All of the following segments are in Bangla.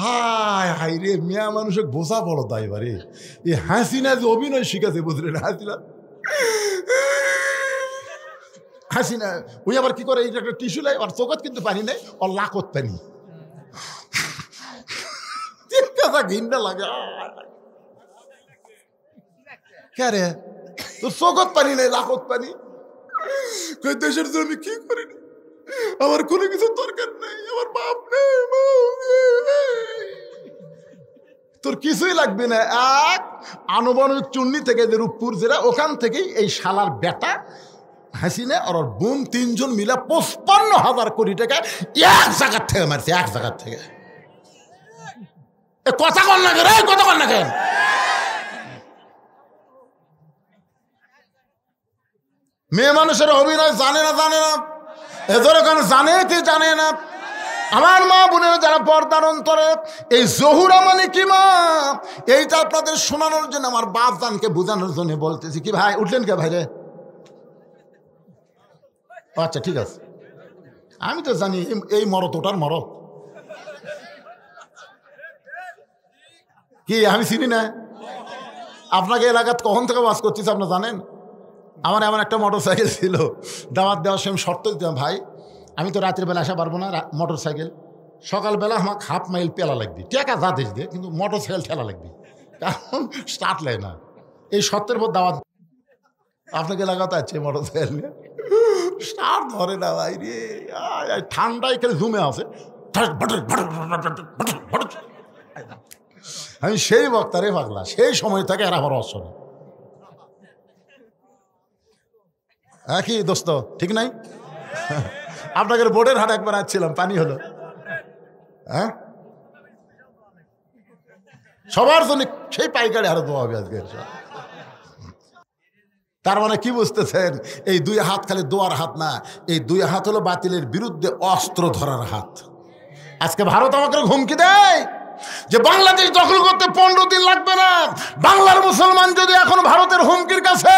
হায় হাই রে, মেয়া মানুষের বোঝা বড় তাই বারে। এই হাসিনা যে অভিনয় শিখাছে বুঝলেন, হাসিনা ওই আবার কি করে, এই একটা টিস্যু লাই আর চোখত কিন্তু পানি নেই, ওর লাকত পানি ঘিন্না লাগে। কে রে তোর চোখত পানি নেই, লাকত পানি। দেশের জন্য কি করি, আমার কোনো কিছু দরকার নেই, আমার বাপ নেই, তোর কিছুই লাগবে না। এক আনুমানিক চুন্নি থেকে যে রূপপুর জেলা, ওখান থেকেই এই শালার বেটা হাসিনা আর ওর বোন তিনজন মিলে 55,000 কোটি টাকা এক জায়গার থেকে মারছে, এক জায়গার থেকে। কথা কন না কেন, কথা কন না কেন? মেয়ে মানুষের অভিনয় জানে না, জানে না, এদের ওখানে জানে কি জানে না। আমার মা বোনের যারা পর্দার অন্তরে, এই জহুরা মানে কি মা, এইটা আপনাদের শোনানোর জন্য, আমার বাপ জানকে বোঝানোর জন্য বলতেছি। কি ভাই উঠলেন কে ভাই রে? আচ্ছা ঠিক আছে, আমি তো জানি এই মরত ওটার মরত। কি আমি চিনি না আপনাকে এলাকাত কখন থেকে বাস করতেছি আপনারা জানেন? আমার এমন একটা মোটর সাইকেল ছিল, দাওয়াত দেওয়ার সময় শর্ত দিতাম, ভাই আমি তো রাতের বেলা আসা পারবো না, মোটর সাইকেল সকালবেলা আমাকে হাফ মাইল পেলা লাগবে, টেকা যা দেশ দিয়ে, কিন্তু মোটর সাইকেল ঠেলা লাগবে, কারণ স্টার্ট লাই না। এই শর্তের পর দাওয়াত আপনাকে এলাকাতে আছে মোটর সাইকেল নিয়ে, স্টার্ট ধরে না ভাই রে, ঠান্ডায় খেলে ঝুমে আছে। আমি সেই বক্তারে পাগলা, সেই সময় থেকে আর আমার অসনে একই দোস্ত, ঠিক নাই? আপনাকে বোর্ডের হাট একবার আসছিলাম, পানি হলো, হ্যাঁ সবার জন্য সেই পাইকারি হারে দেওয়া হবে আজকে। তার মানে কি বুঝতেছেন, এই দুই হাত খালি দোয়ার হাত না, এই দুই হাত হলো বাতিলের বিরুদ্ধে অস্ত্র ধরার হাত। আজকে ভারত আমাকে হুমকি দেয় যে বাংলাদেশ দখল করতে 15 দিন লাগবে না, বাংলার মুসলমান যদি এখন ভারতের হুমকির কাছে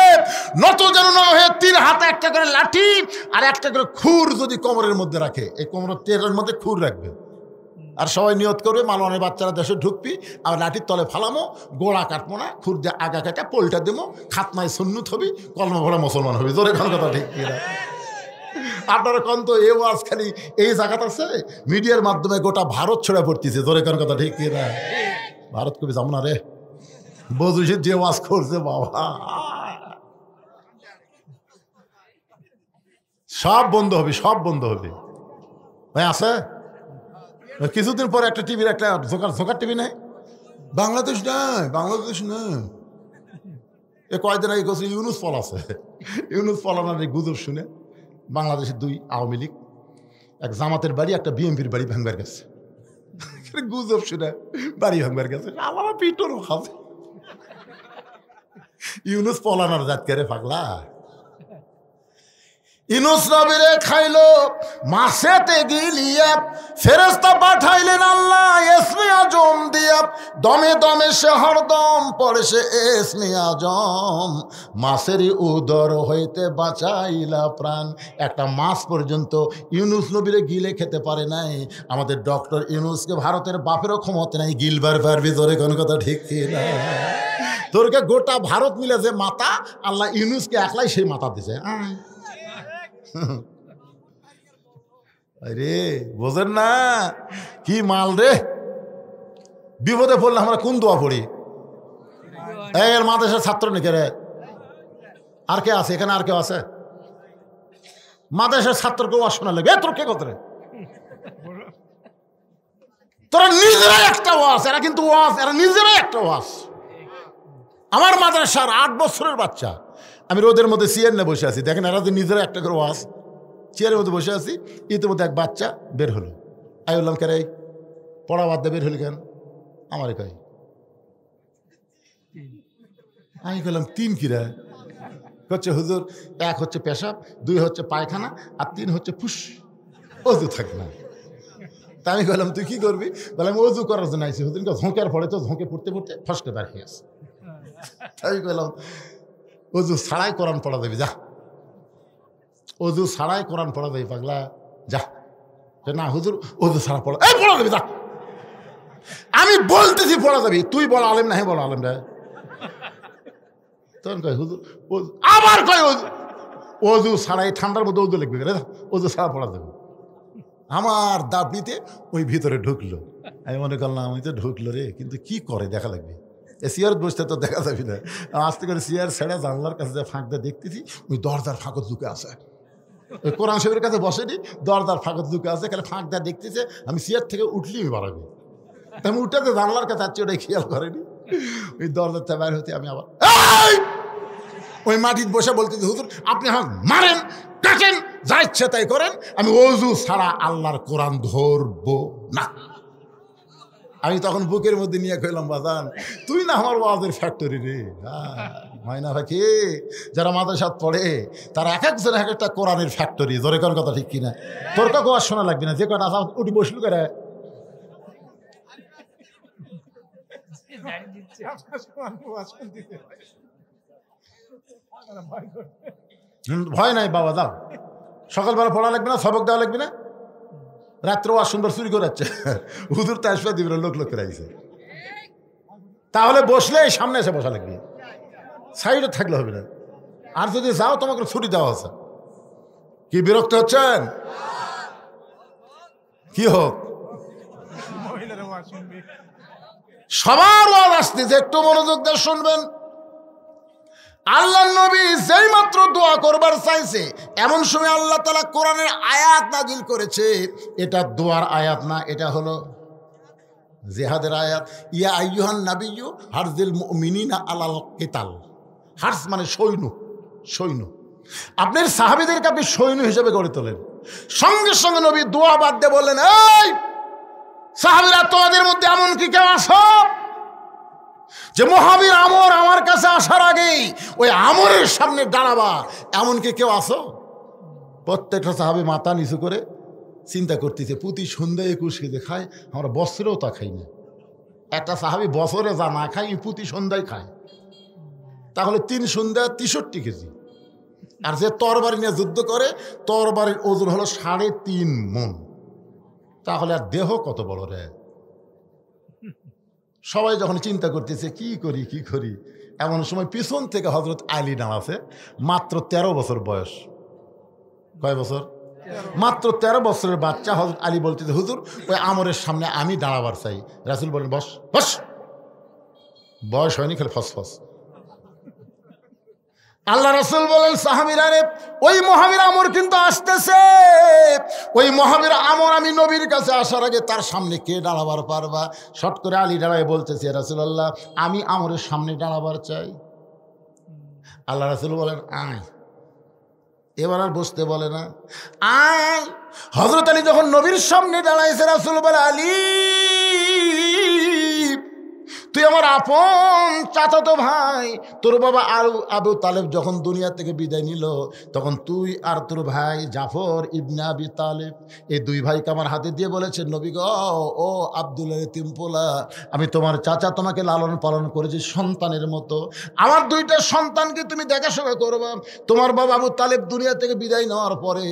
নত যেন না হয়ে 3 হাতে একটা করে লাঠি আর একটা করে খুর যদি কোমরের মধ্যে রাখে, এই কোমরের টেরের মধ্যে খুর রাখবে, আর সবাই নিয়ত করবে মালওয়ানের বাচ্চারা দেশে ঢুকবি, আর লাঠির তলে ফালামো, গোড়া কাটবো না, খুর দিয়ে আগা কাটা পোলটা দেবো, খাতনায় সুন্নত হবি, কলমা ভরা মুসলমান হবি। জোরে খান কথা ঠিক কিনা? আপনারা কন তো এ ওয়াজ খালি এই জায়গাতে আছে, মিডিয়ার মাধ্যমে গোটা ভারত ছড়া পড়তেছে। জোরে কান কথা ঠিক কিনা? ভারত কবি যাবো না রে, বজুসির যে ওয়াজ করছে বাবা, সব বন্ধ হবে, সব বন্ধ হবে। ভাই আছে কিছুদিন পরে একটা টিভির একটা জোকার টিভি নেই, বাংলাদেশ নাই, বাংলাদেশ নেই। এ কয়েকদিন আগে গেছে ইউনুস পল আছে, ইউনুস পলানোর এই গুজব শুনে বাংলাদেশের 2 আওয়ামী লীগ, এক জামাতের বাড়ি একটা বিএনপির বাড়ি ভাঙবার গেছে, গুজব শুনে বাড়ি ভাঙবার গেছে, আমার পিটরও খাবে। ইউনুস পলানোর জাতকারে পাগলা, ইউনুস নবীরে খাইলো মাছেতে গিলিয়া, ফেরেশতা পাঠাইলেন আল্লাহ ইসমে আজম দিয়া, দমে দমে সে হরদম পড়ে সে ইসমে আজম, মাছেরই উদর হইতে বাঁচাইলা প্রাণ। একটা মাছ পর্যন্ত ইউনুস নবীরে গিলে খেতে পারে নাই। আমাদের ডক্টর ইউনুসকে ভারতের বাপেরও ক্ষমতা নাই গিলবার পারবি। তোরে কোন কথা ঠিক না? তোরকে গোটা ভারত মিলে যে মাথা, আল্লাহ ইউনুসকে একলাই সেই মাথা দিছে। আরে বোঝেন না কি মাল রে, বিপদে পড়লে আমরা কোন দোয়া পড়ি? এর মাদ্রাসার ছাত্র নাকি রে? আর কে আছে এখানে? আর কেউ আছে? মাদ্রাসার ছাত্রকে ওয়াজ শোনা লাগবে, তোর কে কত রে? তোরা নিজেরাই একটা ওয়াজ, এরা কিন্তু ওয়াজ, এরা নিজেরাই একটা ওয়াজ। আমার মাদ্রাসার 8 বছরের বাচ্চা, আমি রোদের মধ্যে চেয়ার নিয়ে বসে আছি, দেখেন এরা যে নিজেরা একটা করে ওয়াজ, চেয়ারের মধ্যে বসে আছি, ইতিমধ্যে এক বাচ্চা বের হলো। আমি বললাম কেন পড়া বাদ দিয়ে বের হলি কেন? আমারে কয়, আমি বললাম 3 কিরা? হচ্ছে হুজুর, 1 হচ্ছে পেশাব, 2 হচ্ছে পায়খানা, আর 3 হচ্ছে ফুস, অজু থাকে না। তা আমি বললাম তুই কি করবি? বললাম অজু করার জন্য আইসি। হুজুর ঝোঁকের পড়ে তো ঝোঁকে পড়তে পড়তে ফসকে বের হয়ে গেছে। আমি বললাম অজু ছাড়াই কোরআন পড়া দেবে, যা অজু ছাড়াই কোরআন পড়া দেবে পাগলা, যা। না হুজুর অজু ছাড়া পড়া দেবে, যা। আমি বলতেছি পড়া যাবি, তুই বল আলেম না, বল আলেম রে। তখন কয় হুজুর, আবার কয় অজু ছাড়া, এই ঠান্ডার মধ্যে অজু লিখবে, অজু ছাড়া পড়া যাবে। আমার দাবনিতে ওই ভিতরে ঢুকলো। আমি মনে করলাম আমি তো ঢুকলো রে, কিন্তু কি করে দেখা লাগবে, চেয়ার বসতে তো দেখা যাবে না। আস্তে করে চেয়ার ছেড়ে জানলার কাছে যে ফাঁকটা দেখতেছি, ওই দরজার ফাঁকত ঢুকে আছে। ওই কোরআন শরীফের কাছে বসেনি, দরজার ফাঁকত ঢুকে আছে, খালি ফাঁকটা দেখতেছে। আমি চেয়ার থেকে উঠলেই আমি বাড়াবি, আমি উঠে জানলার কাছে যাচ্ছি, ওটাই খেয়াল করেনি। ওই দরজাটা বাইর হতে আমি আবার ওই মাটিতে বসে বলতেছি, হুজুর আপনি আমাকে মারেন, কাটেন, যা ইচ্ছে তাই করেন, আমি অজু ছাড়া আল্লাহর কোরআন ধরবো না। আমি তখন বুকের মধ্যে নিয়ে কইলাম, বাজান তুই না আমার ওয়াজের ফ্যাক্টরি রে। মাইনা ভাকি যারা মাদ্রাসাত পড়ে তারা এক একজন এক একটা কোরআনের ফ্যাক্টরি। জোরে কোন কথা ঠিক কিনা? তোর কাউকে আর শোনা লাগবে না, যে কটা উঠি বসলু করে। ভয় নাই বাবা, দাও সকালবেলা পড়া লাগবে না, সবক দেওয়া লাগবে না, রাত্রে ওয়াজ সুন্দর চুরি করে যাচ্ছে, হুজুর তাসবা দিবে লোক লোক করে আইছে। তাহলে বসলে সামনে এসে বসা লাগবে, সাইডে থাকলে হবে না। আর যদি যাও তোমাকে ছুটি দেওয়া আছে। কি বিরক্ত হচ্ছেন? কি হোক, সবার ওয়াজ আসতেছে, একটু মনোযোগ দিয়ে শুনবেন। আল্লাহ নবী যেই মাত্র দোয়া করবার চাইছে, এমন সময় আল্লাহ তাআলা কোরআনের আয়াত নাজিল করেছে। এটা দোয়ার আয়াত না, এটা হলো জিহাদের আয়াত। ইয়া আইয়ুহান নাবিয়্যু হারজিল মুমিনিনা আলাল কিতাল। হার্স মানে সৈন্য, সৈন্য। আপনার সাহাবীদেরকে আপনি সৈন্য হিসেবে গড়ে তোলেন। সঙ্গে সঙ্গে নবী দোয়া বাদ দিয়ে বললেন, এই সাহাবীরা, তোমাদের মধ্যে এমন কি কেউ আছো যে মহাবীর আমর আমার কাছে আসার আগেই ওই আমরের সামনে দাঁড়াবা, এমনকি কেউ আসো? প্রত্যেকটা সাহাবী মাথা নিচু করে চিন্তা করতেছে, প্রতি সন্ধ্যায় 21 কেজি খায়, আমরা বছরেও তা খাই না। একটা সাহাবী বছরে যা না খাই প্রতি সন্ধ্যায় খায়, তাহলে 3 সন্ধ্যায় 63 কেজি। আর যে তরবারি নিয়ে যুদ্ধ করে, তরবারির ওজন হলো 3.5 মণ। তাহলে আর দেহ কত বড় রে। সবাই যখন চিন্তা করতেছে কি করি কি করি, এমন সময় পিছন থেকে হযরত আলী নামাছে, মাত্র 13 বছর বয়স। কয় বছর? মাত্র 13 বছরের বাচ্চা হযরত আলী বলতেছে, হুজুর ওই আমরের সামনে আমি দাঁড়াবার চাই। রাসূল বলেন, বস বস। বয়স হয়নি, খালি ফসফস। আল্লাহ রাসূল বলেন, সাহাবীরা রে, ওই মহাবীর আমর কিন্তু আসতেছে। ওই মহাবীর আমর আমি নবীর কাছে আসার আগে তার সামনে কে দাঁড়াবার পারবা? শট করে আলী দাঁড়ায় বলতেছে, রাসূলুল্লাহ আমি আমরের সামনে দাঁড়াবার চাই। আল্লাহ রাসূল বলেন, আয়। এবার আর বসতে বলে না, আয়। হযরত আলী যখন নবীর সামনে দাঁড়াইছে, রাসূল বলে, আলী তুই আমার আপন চাচাতো ভাই। তোর বাবা আবু তালেব যখন দুনিয়া থেকে বিদায় নিল, তখন তুই আর তোর ভাই জাফর ইবনে আবি তালেব, এই 2 ভাইকে আমার হাতে দিয়ে বলেছে, নবী গো, ও আব্দুল্লাহ তিমপোলা, আমি তোমার চাচা, তোমাকে লালন পালন করেছি সন্তানের মতো। আমার 2টা সন্তানকে তুমি দেখাশোনা করবা। তোমার বাবা আবু তালেব দুনিয়া থেকে বিদায় নেওয়ার পরে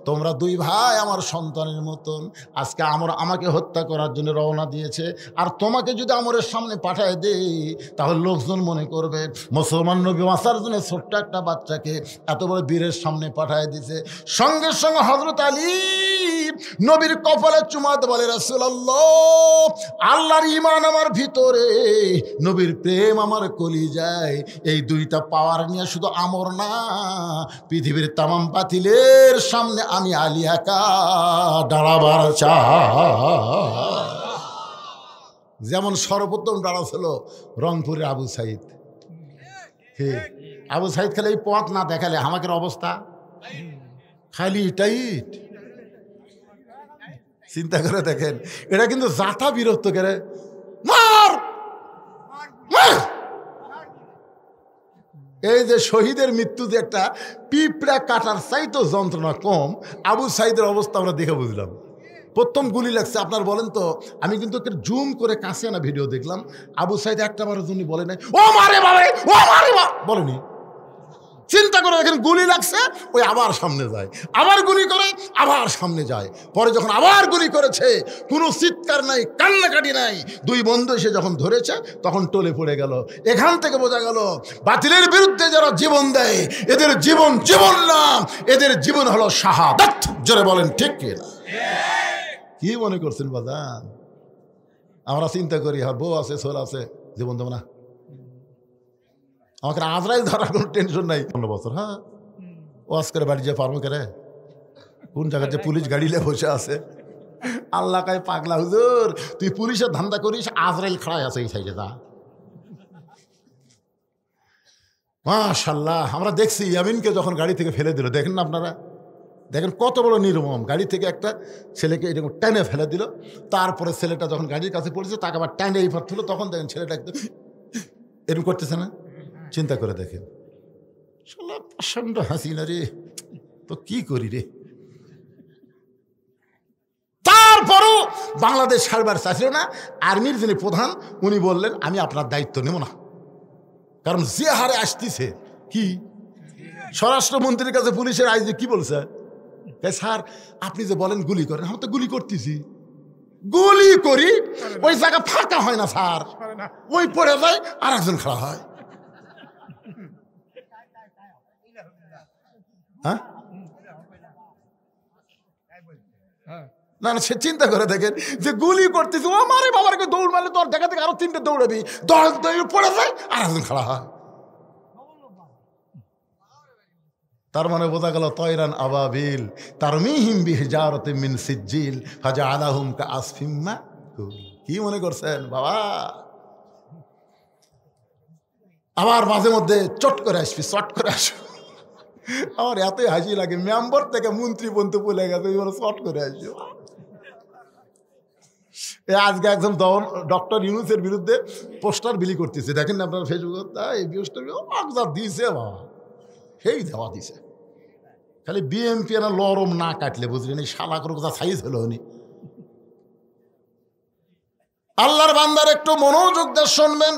তোমরা 2 ভাই আমার সন্তানের মতন। আজকে আমাকে হত্যা করার জন্য রওনা দিয়েছে, আর তোমাকে যদি আমরের সামনে পাঠায় দে, তাহলে লোকজন মনে করবে মুসলমান নবী বাঁচার জন্য ছোট্ট একটা বাচ্চাকে এত বড় বীরের সামনে পাঠায় দিছে। সঙ্গে সঙ্গে হযরত আলী নবীর কপালে চুমাতে বলে, রাসূলুল্লাহ আল্লাহর ঈমান আমার ভিতরে, নবীর প্রেম আমার কলিজায়। এই 2টা পাওয়ার নিয়ে শুধু আমর না, পৃথিবীর তামাম বাতিলের সামনে আমি আলী একা দাঁড়াবার চাই। যেমন সর্বপ্রথম দাঁড়া ছিল রংপুরের আবু সাইদ। আবু সাইদ খালি এই পথ না দেখালে আমাকে অবস্থা খালি টাইট। চিন্তা করে দেখেন, এটা কিন্তু জাতা বিরক্ত করে, মার মার। এই যে শহীদের মৃত্যুতে একটা পিঁপড়া কাটার চাইতো যন্ত্রণা কম, আবু সাইদের অবস্থা আমরা দেখে বুঝলাম। প্রথম গুলি লাগছে, আপনার বলেন তো, আমি কিন্তু জুম করে কাছে না ভিডিও দেখলাম, আবু সাইদ একটা বারের জন্য বলে নাই ও মারে বাবা, ও মারে বলেনি। চিন্তা করে দেখেন, গুলি লাগছে, ওই আবার সামনে যায়, আবার গুলি করে, আবার সামনে যায়। পরে যখন আবার গুলি করেছে, কোনো চিৎকার নাই, কান্নাকাটি নাই, দুই বন্ধু এসে যখন ধরেছে তখন টলে পড়ে গেল। এখান থেকে বোঝা গেল বাতিলের বিরুদ্ধে যারা জীবন দেয় এদের জীবন জীবন না, এদের জীবন হলো শাহাদাত। জোরে বলেন ঠিক কিনা? কি মনে করছেন বাজান? আমরা চিন্তা করি আর বউ আছে, ছোল আছে, জীবন দেবো না, আমাকে আজরাইল ধরার কোনো টেনশন নাই। 15 বছর, হ্যাঁ, ওয়াজ করে বাড়ি যেয়ে পারবো কেন? কোন জায়গায় যে পুলিশ গাড়ি নিয়ে বসে আছে, আল্লাহ কাই পাগলা হুজুর, তুই পুলিশের ধান্দা করিস, আজরাইল খাড়াই আছে এই সাইডে। যা মাশাআল্লাহ, আমরা দেখছি ইয়ামিনকে যখন গাড়ি থেকে ফেলে দিল, দেখেন না আপনারা, দেখেন কত বড় নির্মম। গাড়ি থেকে একটা ছেলেকে এরকম টেনে ফেলে দিল, তারপরে ছেলেটা যখন গাড়ির কাছে পড়েছে তাকে আবার টেনে এই ফার তুলো, তখন দেখেন ছেলেটা একদম এরকম করতেছে না? চিন্তা করে দেখেন, শালা প্রচণ্ড হাসিনা রে, তো কি করি রে। তারপরও বাংলাদেশ সারবার চাইছিল না। আর্মির যিনি প্রধান উনি বললেন, আমি আপনার দায়িত্ব নেব না, কারণ যে হারে আসতেছে। কি স্বরাষ্ট্রমন্ত্রীর কাছে পুলিশের আইজি কি বলছে? স্যার আপনি যে বলেন গুলি করেন, আমি তো গুলি করতেছি, গুলি করি, ওই জায়গা ফাঁকা হয় না স্যার, ওই পড়ে যায় আর একজন খাড়া হয়। হ্যাঁ, না না, সে চিন্তা করে দেখেন যে গুলি করতেছি, ও মারে বাবারকে দৌড় মারলে তোর দেখা থেকে আরো 3টে দৌড়াবি, পড়ে যায় আর একজন খাড়া হয়। তার মানে বোঝা গেল তয়রান আবাবিল তারমিহিম বিহিজারাতিন মিন সিজ্জিল ফাজআলাহুম কাআসফিম মাকুল। কি মনে করছেন বাবা? আবার মাঝে মধ্যে চট করে আসবি, চট করে আসবি। আমার এতই হাসি লাগে, মেম্বার থেকে মন্ত্রী বলতে বলে গেছে, চট করে আসবি। আজকে একজন ডক্টর ইউনূসের বিরুদ্ধে পোস্টার বিলি করতেছে, দেখেন না আপনার ফেসবুকে, এই পোস্টার দিয়েছে বাবা, সেই দেওয়া দিছে। খালি বিএমপি না লরম না কাটলে বুঝলেন, এই শালা করে কোথা সাইজ হলো উনি। আল্লাহর বান্দার একটু মনোযোগ দিয়ে শুনবেন।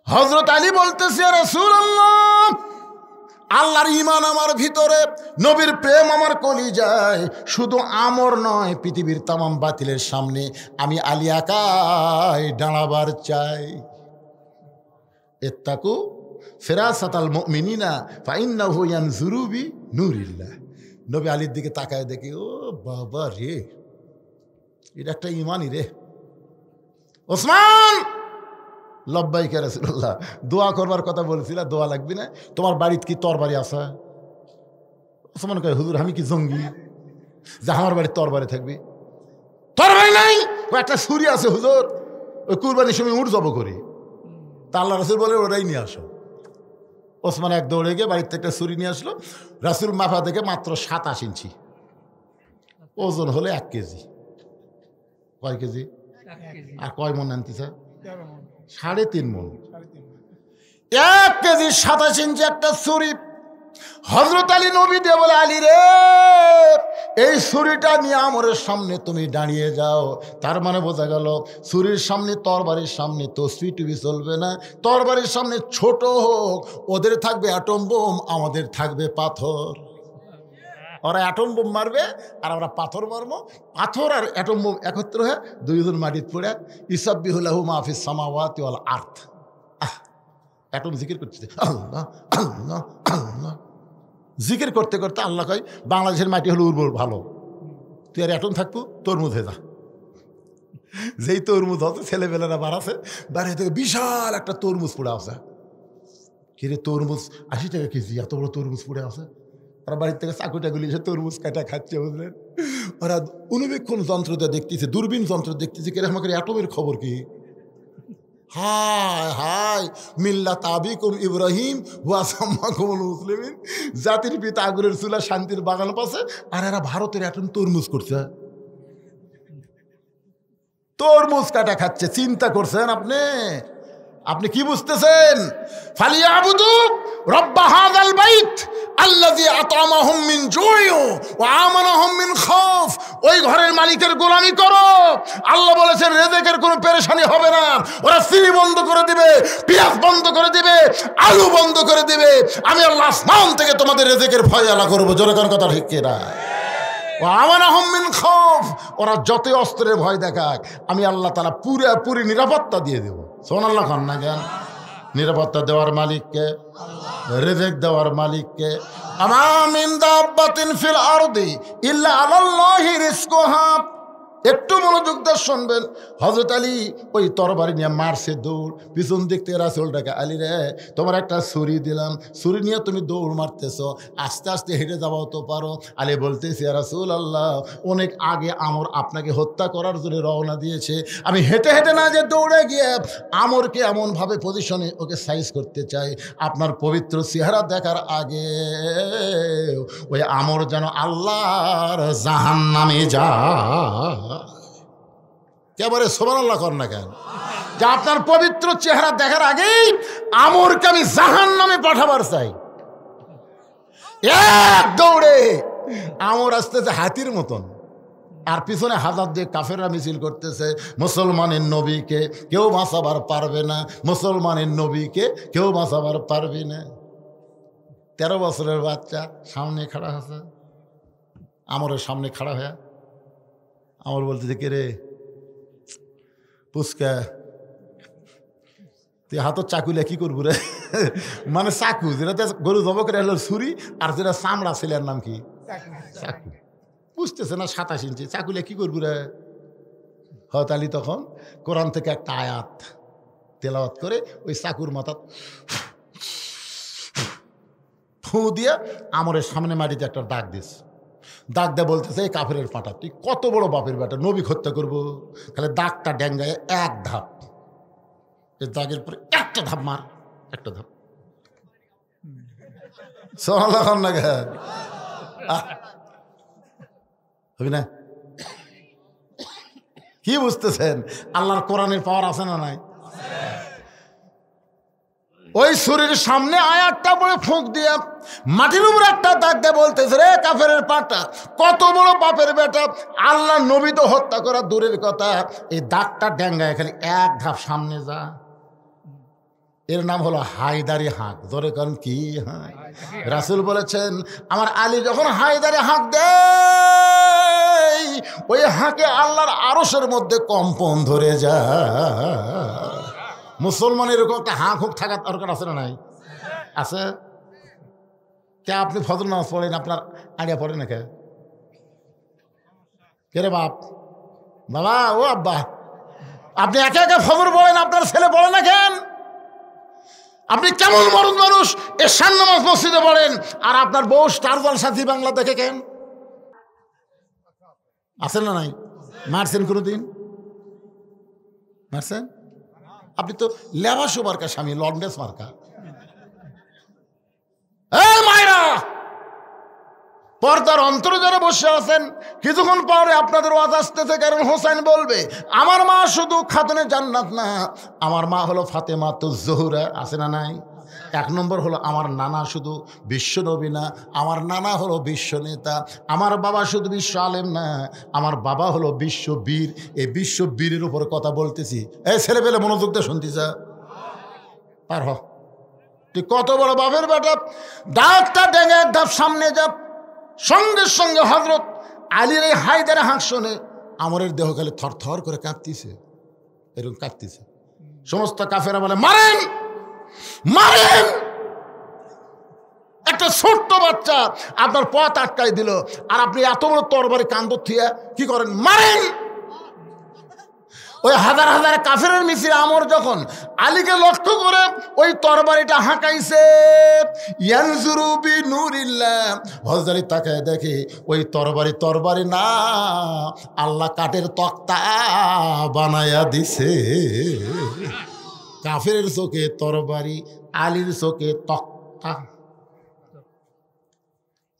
হযরত আলী বলতেছে, রাসূলুল্লাহ, আল্লাহর ঈমান আমার ভিতরে, নবীর প্রেম আমার কলিজায়, শুধু আমর নয়, পৃথিবীর তামাম বাতিলের সামনে আমি আলী একাই দাঁড়াবার চাই। ইত্তাকু ফিরাসাতাল মুমিনিনা ফাইন্নাহু ইয়ানজুরু বিনূরিল্লাহ। নবী আলীর দিকে তাকায় দেখি, ও বাবা রে, এটা একটা ইমানই রে। ওসমান, লব্বাইকা রাসূলুল্লাহ, দোয়া করবার কথা বলছিল, দোয়া লাগবে না? তোমার বাড়িতে কি তরবারি আছে? ওসমান কয়, হুজুর আমি কি জঙ্গি যে আমার বাড়ির তরবারি থাকবে? তরবারি নাই, একটা ছুরি আছে হুজুর, ওই কুরবানির সময় উঠ জব করি। তা আল্লাহ রাসূল বলে, ওটাই নিয়ে আসো। ওসমান এক দৌড়ে গিয়ে বাড়ির থেকে একটা ছুরি নিয়ে আসলো। রাসূল মাথা থেকে মাত্র 27 ইঞ্চি, ওজন হলে 1 কেজি। কয় কেজি? আর কয় মন আনতেছে? 3.5 মন। 1 কেজি 27 ইঞ্চি একটা ছুরি। হযরত আলী নবী দিয়ে বলে, আলী রে, এই ছুরিটা নিয়ে আমরের সামনে তুমি দাঁড়িয়ে যাও। তার মানে বোঝা গেল ছুরির সামনে, তরবারির সামনে তসবিহ টুবি চলবে না। তরবারির সামনে ছোট হোক, ওদের থাকবে অ্যাটম বোম, আমাদের থাকবে পাথর। ওরা অ্যাটম বোম মারবে আর আমরা পাথর মারবো। পাথর আর অ্যাটম বোম একত্র হয়ে দুইজন মাটির পড়ে, ইসাব্বিহু লাহু মা ফিস সামাওয়াতি ওয়াল আরদ। অ্যাটম জিকির করতেছে, আল্লাহ আল্লাহ আল্লাহ, জিকির করতে করতে আল্লাহ কয়, বাংলাদেশের মাটি হলো উর্বর ভালো, তুই আর অ্যাটম থাকবো, তরমুজ হয়ে যা। যেই তরমুজ হচ্ছে, ছেলেবেলারা বাড়াছে, বাড়ি থেকে বিশাল একটা তরমুজ পড়ে আছে। কিরে তরমুজ 80 টাকা কেজি, এত বড় তরমুজ পড়ে আছে। ওরা বাড়ির থেকে চাকুটাগুলি এসে তরমুজ কাটা খাচ্ছে, বুঝলেন? ওরা অনুবীক্ষণ যন্ত্রটা দেখতেছে, দূরবীন যন্ত্র দেখতেছে, কিরে আমাকে অ্যাটমের খবর কি? হায় হায়, মিল্লাত আবিকুম ইব্রাহিম ওয়া সাম্মাকুমুল মুসলিমিন, জাতির পিতা আগুনের চুলা শান্তির বাগান পাশে, আর এরা ভারতের অ্যাটম তরমুজ করছে, তরমুজ কাটা খাচ্ছে। চিন্তা করছেন আপনি? আপনি কি বুঝতেছেন? ফালিয়াবুদু রব্ব হাযাল বাইত আল্লাযী আত'আমাহুম মিন জু'ইন ওয়া আমানাহুম মিন খাউফ। ওই ঘরের মালিকের গোলামি করো। আল্লাহ বলেছেন রিজিকের কোনো পেরেশানি হবে না। ওরা চিনি বন্ধ করে দিবে, পেঁয়াজ বন্ধ করে দিবে, আলু বন্ধ করে দিবে। আমি আল্লাহ আসমান থেকে তোমাদের রিজিকের ফয়সালা করব। জোরে কোন কথা ঠিক কি না? ওয়া আমানাহুম মিন খাউফ। ওরা যতই অস্ত্রের ভয় দেখাক আমি আল্লাহ তাআলা পুরোপুরি নিরাপত্তা দিয়ে দেব। সুবহানাল্লাহ খান না কেন? নিরাপত্তা দেওয়ার মালিককে, রিজিক দেওয়ার মালিককে। আমা মিন দাব্বাতিন ফিল আরদি ইল্লা আলাল্লাহি রিজকুহা। একটু মনোযোগ দিয়ে শুনবেন। হযরত আলী ওই তরবারি নিয়ে মারছে দৌড়। পিছন দিক থেকে রাসূল ডাকে, আলী রে তোমার একটা ছুরি দিলাম, ছুরি নিয়ে তুমি দৌড় মারতেছো, আস্তে আস্তে হেঁটে যাওয়াও তো পারো। আলী বলতেছি ইয়া রাসূলুল্লাহ, অনেক আগে আমর আপনাকে হত্যা করার জন্য রওনা দিয়েছে, আমি হেঁটে হেঁটে না যে দৌড়ে গিয়ে আমরকে এমনভাবে পজিশনে ওকে সাইজ করতে চাই, আপনার পবিত্র চেহারা দেখার আগে ওই আমর যেন আল্লাহর জাহান্নামে যায়। কেবারে সুবহানাল্লাহ কর না কেন? যে আপনার পবিত্র চেহারা দেখার আগেই আমরকে আমি জাহান্নামে পাঠাবার চাই। এক দৌড়ে আমর আসতেছে হাতির মতন, আর পিছনে হাজার দিয়ে কাফেররা মিছিল করতেছে, মুসলমানের নবীকে কেউ বাঁচাবার পারবে না, মুসলমানের নবীকে কেউ বাঁচাবার পারবে না। 13 বছরের বাচ্চা সামনে খাড়া আছে, আমরের সামনে খাড়া হয়ে আমর বলতেছে, কে রে পুচকা, তুই হাতত চাকুলে কি করবো রে? মানে চাকু, যেটা গরু জব করে হলো ছুরি, আর যেটা চামড়া ছেলের নাম কি চাকু। বুঝতেছে না 27 ইঞ্চি চাকুলে কি করবো রে? হয়তো আলী তখন কোরআন থেকে একটা আয়াত তেলাওয়াত করে ওই চাকুর মাথা ফু দিয়ে আমরের সামনে মাটিতে একটা দাগ দিস। দাগ দেয়া বলতেছে, এই কাফেরের পাটা, তুই কত বড় বাপের বেটা, নবী হত্যা করবো? তাহলে দাগটা ডেঙ্গায় এক ধাপ, এই দাগের পরে একটা ধাপ মার, একটা ধাপ। না হবি না? কি বুঝতেছেন? আল্লাহর কোরআনের পাওয়ার আছে না নাই? ওই শরীর সামনে আয়াতটা পড়ে ফুঁক দিয়ে মাটির উপরে একটা দাগ দিয়ে বলতেছে, রে কাফেরের পাটা, কত বড় বাপের বেটা, আল্লাহ নবী তো হত্যা করা দূরের কথা, এই দাগটা ডেঙ্গায় খালি এক ধাপ সামনে যা। এর নাম হলো হায়দারি হাঁক। ধরে কারণ কি হাঁক? রাসূল বলেছেন, আমার আলী যখন হায়দারি হাঁক দেয়, ওই হাঁকে আল্লাহর আরশের মধ্যে কম্পন ধরে যায়। মুসলমানের এরকম একটা হাঁক হুক থাকার দরকার আছে না নাই? আছে। কে আপনি ফজর নামাজ পড়েন, আপনার আগে পড়ে না কে? কে রে বাপ? বাবা ও আব্বা, আপনি একে একে ফজর পড়েন, আপনার ছেলে পড়ে না কেন? আপনি কেমন মরদ মানুষ, এশার নামাজ মসজিদে পড়েন, আর আপনার বউ স্টার জলসা বাংলা দেখে কেন? আছেন না নাই? মারছেন কোনোদিন? মারছেন? আপনি তো লেবাসো মার্কা স্বামী, লন্ডেস মার্কা। মায়েরা পর্দার অন্তরে যারা বসে আছেন, কিছুক্ষণ পরে আপনাদের ওয়াজ আসতেছে, কারণ হোসেন বলবে আমার মা শুধু খাতুনে জান্নাত না, আমার মা হলো ফাতেমাতুজ জোহরা। আছে না নাই? 1 নম্বর হলো আমার নানা শুধু বিশ্ব নবী না, আমার নানা হলো বিশ্ব নেতা। আমার বাবা শুধু বিশ্ব আলেম না, আমার বাবা হলো বিশ্ব বীর। এই বিশ্ব বীরের উপর কথা বলতেছি। এই ছেলে পেলে মনোযোগ দিয়ে শুনতেছে পার হ। তুই কত বড় বাপের বেটা, দাঁতটা ডেঙে এক ধাপ সামনে যা। সঙ্গে সঙ্গে হযরত আলীর এই হায়দারে হাঁক শোনে আমরের দেহ খালি থর থর করে কাঁপতেছে, এরকম কাঁপতেছে। সমস্ত কাফেরা বলে মারেন মারেন। একটা ছোট্ট বাচ্চা আপনার পথ আটকাই দিল, আর আপনি এত বড় তরবারি কান্দ থিয়া কি করেন? মারেন। ওই হাজার হাজার কাফেরের মিছিল আমর যখন আলীকে লক্ষ্য করে ওই তরবারিটা হাঁকাইছে, ইয়ানজুরু বিনুরিল্লাহ, হযরত আলী তাকায় দেখে ওই তরবারি না, আল্লাহ কাঠের তক্তা বানায়া দিছে। কাফেরের চোখে তরবারি, আলীর চোখে তক্তা।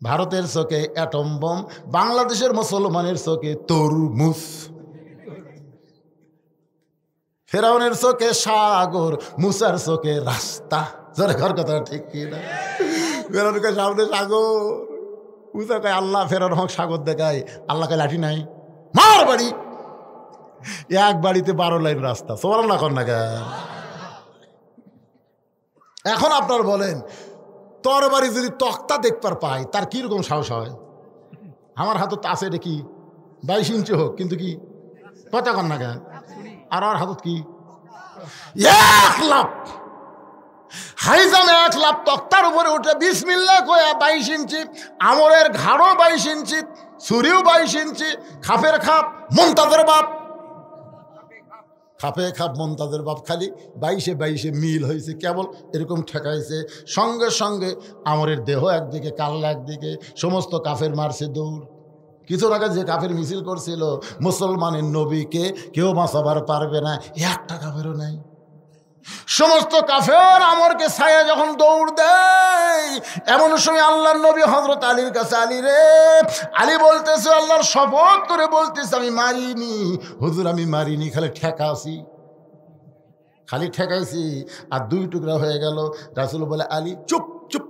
ভারতের চোখে অ্যাটম বোম, বাংলাদেশের মুসলমানের চোখে তরমুজ। ফেরাউনের চোখে সাগর, মুসার চোখে রাস্তা। জোরে ঘর কথা ঠিক কি না? ফেরাউনকে সামনে সাগর, মুসা কয় আল্লাহ, ফেরাউন হক সাগর দেখায়, আল্লাহকে লাঠি নাই, মার বাড়ি। এক বাড়িতে 12 লাইন রাস্তা। সোমার না কর না কেন? এখন আপনার বলেন, তরবারি যদি তক্তা দেখবার পায় তার কিরকম সাহস হয়? আমার হাতত আছে এটা কি 22 ইঞ্চি হোক, কিন্তু কি কথা কর না কেন? আর আর হাতত কি 1 লাফ হাইজাম, 1 লাফ তক্তার উপরে উঠে বিসমিল্লাহ কয়া 22 ইঞ্চি, আমরের ঘাড়ও 22 ইঞ্চি, ছুরিও 22 ইঞ্চি, খাপের খাপ মুনতাজের বাপ, খাপে খাপ মুনতাজের বাপ, খালি 22-22 মিল হয়েছে, কেবল এরকম ঠেকাইছে। সঙ্গে সঙ্গে আমরের দেহ একদিকে, কাল্লা একদিকে, সমস্ত কাফের মারছে দৌড়। কিছু আগে যে কাফের মিছিল করছিল, মুসলমানের নবীকে কেউ বাঁচাবার পারবে না, একটা কাফেরও নাই। সমস্ত কাফের আমরকে ছায়া যখন দৌড় দেয়, এমন সময় আল্লাহর নবী হযরত আলীর কাছে, আলী রে, আলী বলতেছে, আল্লাহর শপথ করে বলতেছে, আমি মারিনি হুজুর, আমি মারিনি, খালি ঠেকাছি, খালি ঠেকাইছি। আর 2 টুকরা হয়ে গেল। রাসূল বলে, আলী চুপ চুপ,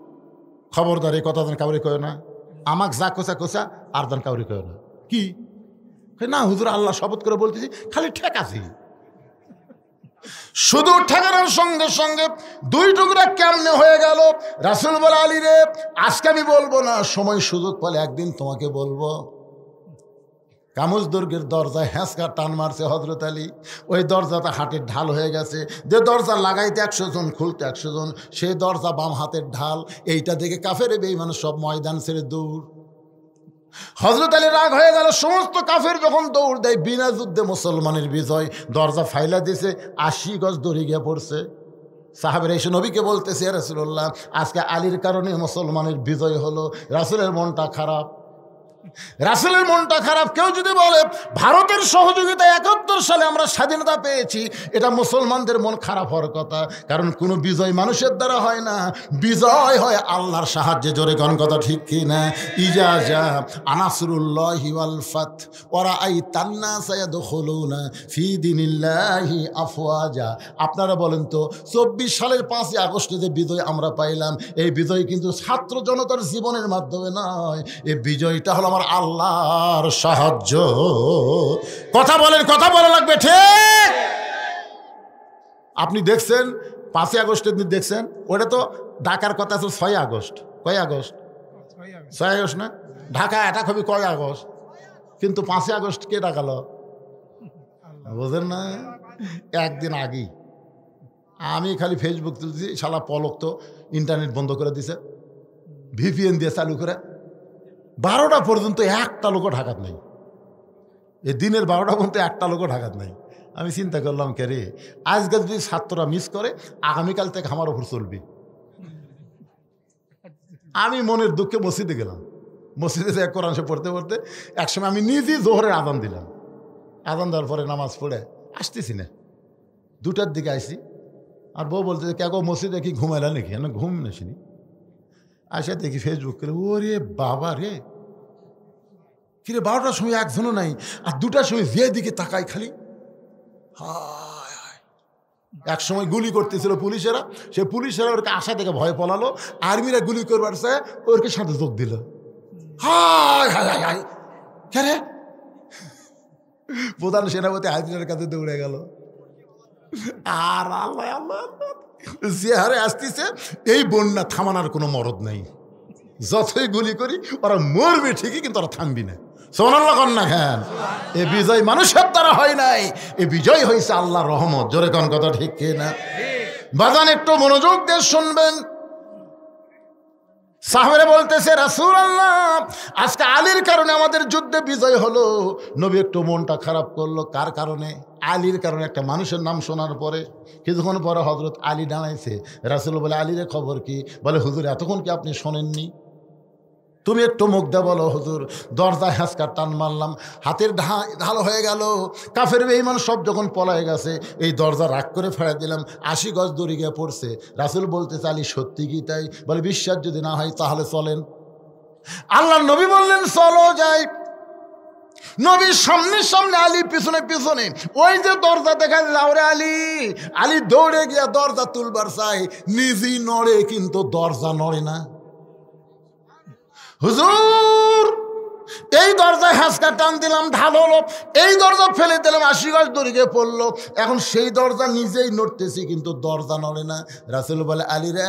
খবরদার, এই কথা কাউরে কয় না, আমাকে যা কোসা কোসা, আর দান কাউরে কয় না। কি না হুজুর, আল্লাহ শপথ করে বলতেছি, খালি ঠেকাছি। শুধু ঠেকানোর সঙ্গে সঙ্গে 2 টুকরা কেমনে হয়ে গেল। রাসূল বলে, আলী রে, আজকে আমি বলবো না, সময় সুযোগ পেলে একদিন তোমাকে বলবো। কামুজ দুর্গের দরজায় হ্যাঁচকা টান মারছে হযরত আলী, ওই দরজাটা হাটের ঢাল হয়ে গেছে। যে দরজা লাগাইতে 100 জন, খুলতে 100 জন, সেই দরজা বাম হাতের ঢাল। এইটা দেখে কাফের বেঈমান সব ময়দান ছেড়ে দৌড়। হযরত আলী রাগ হয়ে গেল। সমস্ত কাফের যখন দৌড় দেয়, বিনা যুদ্ধে মুসলমানের বিজয়, দরজা ফাইলা দিয়েছে, 80 গজ দড়ি গিয়ে পড়ছে। সাহাবেরা এসে নবীকে বলতেছে, ইয়া রাসূলুল্লাহ, আজকে আলীর কারণে মুসলমানের বিজয় হলো। রাসূলের মনটা খারাপ, রাসূলের মনটা খারাপ। কেউ যদি বলে ভারতের সহযোগিতায় 71 সালে আমরা স্বাধীনতা পেয়েছি, এটা মুসলমানদের মন খারাপ হওয়ার কথা। কারণ কোনো বিজয় মানুষের দ্বারা হয় না, বিজয় হয় আল্লাহর সাহায্যে। জোরে কোন কথা ঠিক কি না? ইজা জা আনাসরুল্লাহি ওয়াল ফাত ওয়া রাআইতান নাসা ইয়াদখুলুনা ফি দীনিল্লাহি আফওয়াজা। আপনারা বলেন তো, 24 সালের 5ই আগস্টে যে বিজয় আমরা পাইলাম, এই বিজয় কিন্তু ছাত্র জনতার জীবনের মাধ্যমে নয়, এই বিজয়টা হলো আমার আল্লাহর সাহায্য। কথা বলেন, কথা বলা লাগবে, ঠিক? আপনি দেখছেন 5ই আগস্টের দিন দেখছেন, ওটা তো ঢাকার কথা আছে 6 আগস্ট। কয় আগস্ট? 6 আগস্ট না? ঢাকা অ্যাটাক হবে কয় আগস্ট? কিন্তু 5ই আগস্ট কে ডাকালো? বুঝেন না? একদিন আগেই আমি খালি ফেসবুক তুলছি, শালা পলক তো ইন্টারনেট বন্ধ করে দিছে, ভিপিএন দিয়ে চালু করে। 12টা পর্যন্ত একটা লোকও ঢাকাত নাই। এই দিনের 12টা পর্যন্ত একটা লোকও ঢাকাত নাই। আমি চিন্তা করলাম, কে রে, আজকে যদি ছাত্ররা মিস করে, আগামীকাল থেকে আমার ওপর চলবে। আমি মনের দুঃখে মসজিদে গেলাম। মসজিদে যে কোরআন শরীফ পড়তে পড়তে একসময় আমি নিজেই জোহরের আজান দিলাম। আজান দেওয়ার পরে নামাজ পড়ে আসতেছি না, 2টার দিকে আসি। আর বউ বলতে, কে গো মসজিদে কি ঘুমাইলা নাকি? না, ঘুম নেছিনি। আসে দেখি ফেসবুক করে, ওরে বাবা রে, কিরে 12টার সময় একজনও নাই, আর 2টার সময় যে দিকে তাকাই খালি হায় হায়। এক সময় গুলি করতেছিল পুলিশেরা, সে পুলিশেরা ওরকে আশা থেকে ভয় পলালো, আর্মিরা গুলি করবার চায় ওরকে সাথে যোগ দিল। হায় হায় হায় হায়, কে রে? প্রধান সেনাপতি হাজিরার কাছে দৌড়ে গেল। আর আল্লাহ আল্লাহ, যে হারে আসতেছে এই বন্যা থামানোর কোনো মরদ নেই। যতই গুলি করি ওরা মরবে ঠিকই, কিন্তু ওরা থামবি না। সুবহানাল্লাহ কন না কেন? এই বিজয় মানুষের দ্বারা হয় নাই, এই বিজয় হয়েছে আল্লাহর রহমত। জোরে কোন কথা ঠিক কি না? বাজান একটু মনোযোগ দিয়ে শুনবেন। সাহাবারা বলতেছে, রাসূলুল্লাহ, আজকে আলীর কারণে আমাদের যুদ্ধে বিজয় হলো। নবী একটু মনটা খারাপ করলো। কার কারণে? আলীর কারণে। একটা মানুষের নাম শোনার পরে কিছুক্ষণ পরে হযরত আলী দাঁড়াইছে। রাসূল বলে, আলীর খবর কি? বলে, হুজুর এতক্ষণ কি আপনি শোনেননি? তুমি একটু মুখ দে বলো। হুজুর দরজা হ্যাঁচকার টান মারলাম, হাতের ঢাল হয়ে গেল। কাফের বেঈমান সব যখন পলায় গেছে, এই দরজা রাগ করে ফেলে দিলাম, 80 গজ দড়ি গিয়ে পড়ছে। রাসূল বলতে, আলী সত্যি কি তাই? বলে, বিশ্বাস যদি না হয় তাহলে চলেন। আল্লাহর নবী বললেন, চলো যাই। নবীর সামনে সামনে, আলী পিছনে পিছনে। ওই যে দরজা দেখা যাও রে আলী, আলী দৌড়ে গিয়া দরজা তুলবার চাই, নিজেই নড়ে কিন্তু দরজা নড়ে না। হুজুর এই দরজায় হাসকা টান দিলাম, ঢাল হলো, এই দরজা ফেলে দিলাম, 80 গজ দড়ি গিয়ে পড়লো। এখন সেই দরজা নিজেই নড়তেছি কিন্তু দরজা নড়ে না। রাসূল বলে, আলী রে,